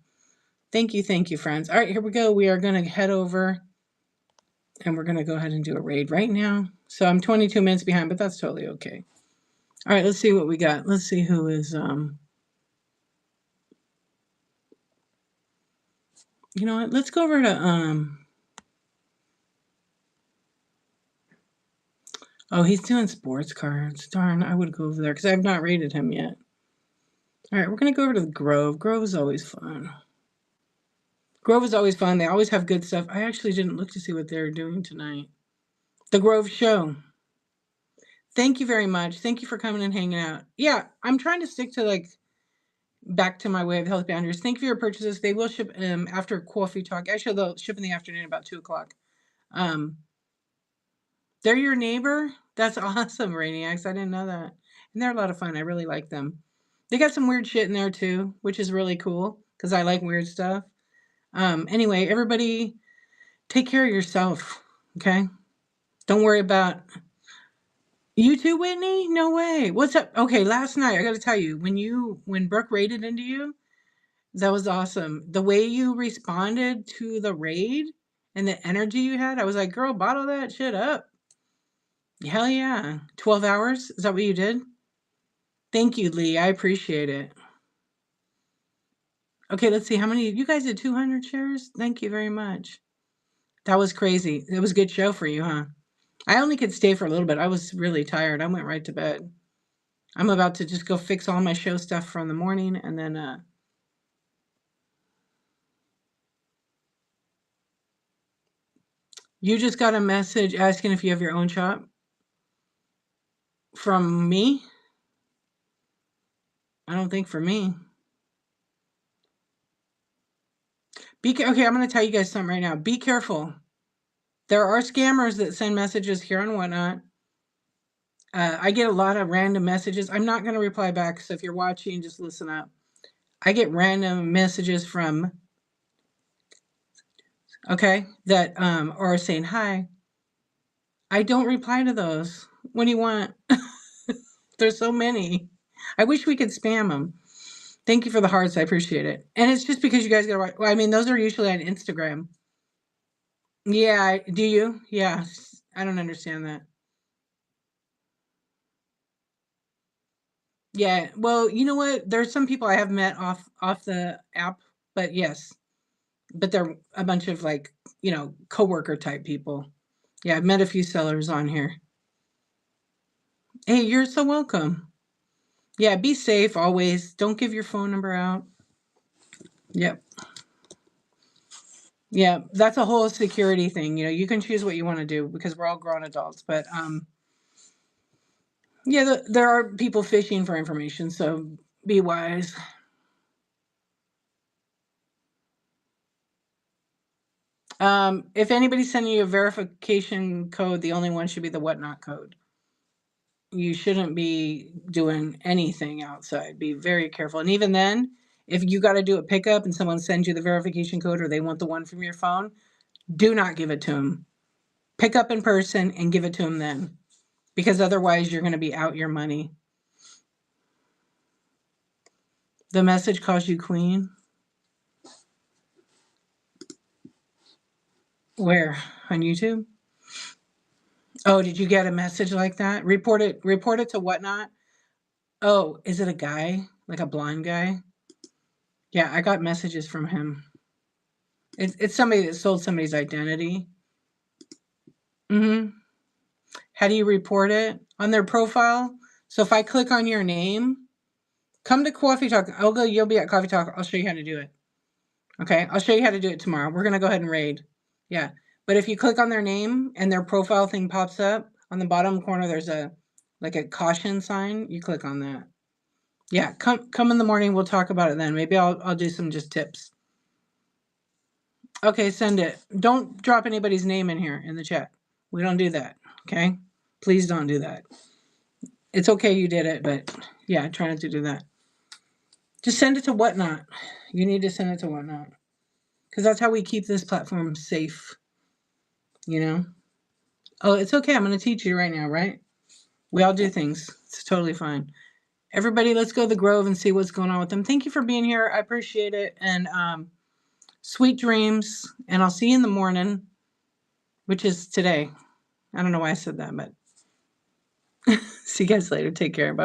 Thank you, friends. All right, here we go. We are going to head over and we're going to go ahead and do a raid right now. So I'm 22 minutes behind, but that's totally okay. All right, let's see what we got. Let's see who is. You know what? Let's go over to. Oh, he's doing sports cards. Darn, I would go over there because I have not rated him yet. All right, we're going to go over to the Grove. Grove is always fun. Grove is always fun. They always have good stuff. I actually didn't look to see what they're doing tonight. The Grove Show. Thank you very much. Thank you for coming and hanging out. Yeah, I'm trying to stick to like back to my way of health boundaries. Thank you for your purchases. They will ship after coffee talk. Actually, they'll ship in the afternoon about 2 o'clock. Um, they're your neighbor. That's awesome, Rainiacs. I didn't know that. And they're a lot of fun. I really like them. They got some weird shit in there too, which is really cool because I like weird stuff. Anyway, everybody take care of yourself. Okay. Don't worry about you too, Whitney. No way. What's up? Okay. Last night, I got to tell you, when Brooke raided into you, that was awesome. The way you responded to the raid and the energy you had, I was like, girl, bottle that shit up. Hell yeah. 12 hours? Is that what you did? Thank you, Lee. I appreciate it. Okay, let's see. How many? You guys did 200 shares? Thank you very much. That was crazy. It was a good show for you, huh? I only could stay for a little bit. I was really tired. I went right to bed. I'm about to just go fix all my show stuff from the morning and then you just got a message asking if you have your own shop from me. I don't think for me. Okay, I'm going to tell you guys something right now. Be careful. There are scammers that send messages here and whatnot. I get a lot of random messages. I'm not going to reply back, so if you're watching, just listen up. I get random messages from, okay, that are saying hi. I don't reply to those. What do you want? There's so many. I wish we could spam them. Thank you for the hearts. I appreciate it. And it's just because you guys got to watch. Well, I mean, those are usually on Instagram. Yeah. Do you? Yeah. I don't understand that. Yeah. Well, you know what? There's some people I have met off the app, but yes, but they're a bunch of like, coworker type people. Yeah, I've met a few sellers on here. Hey, you're so welcome. Yeah, be safe always. Don't give your phone number out. Yep. Yeah, that's a whole security thing. You can choose what you want to do because we're all grown adults. But yeah, there are people fishing for information, so be wise. If anybody's sending you a verification code, the only one should be the whatnot code. You shouldn't be doing anything outside. Be very careful. And even then, if you got to do a pickup and someone sends you the verification code or they want the one from your phone, do not give it to them. Pick up in person and give it to them then, because otherwise you're going to be out your money. The message calls you queen. Where? On YouTube? Oh, did you get a message like that? Report it. Report it to whatnot. Oh, is it a guy? Like a blonde guy? Yeah, I got messages from him. It's somebody that sold somebody's identity. Mm-hmm. How do you report it? On their profile? So if I click on your name, come to Coffee Talk. Olga, you'll be at Coffee Talk. I'll show you how to do it. Okay, I'll show you how to do it tomorrow. We're going to go ahead and raid. Yeah. But if you click on their name and their profile thing pops up, on the bottom corner there's a caution sign. You click on that. Yeah, come in the morning, we'll talk about it then. Maybe I'll do some just tips. Okay, send it. Don't drop anybody's name in here in the chat. We don't do that. Okay? Please don't do that. It's okay you did it, but yeah, try not to do that. Just send it to whatnot. You need to send it to whatnot. Because that's how we keep this platform safe. You know? Oh, it's okay. I'm going to teach you right now, right? We all do things. It's totally fine. Everybody, let's go to the Grove and see what's going on with them. Thank you for being here. I appreciate it. And sweet dreams. And I'll see you in the morning, which is today. I don't know why I said that, but see you guys later. Take care. Bye.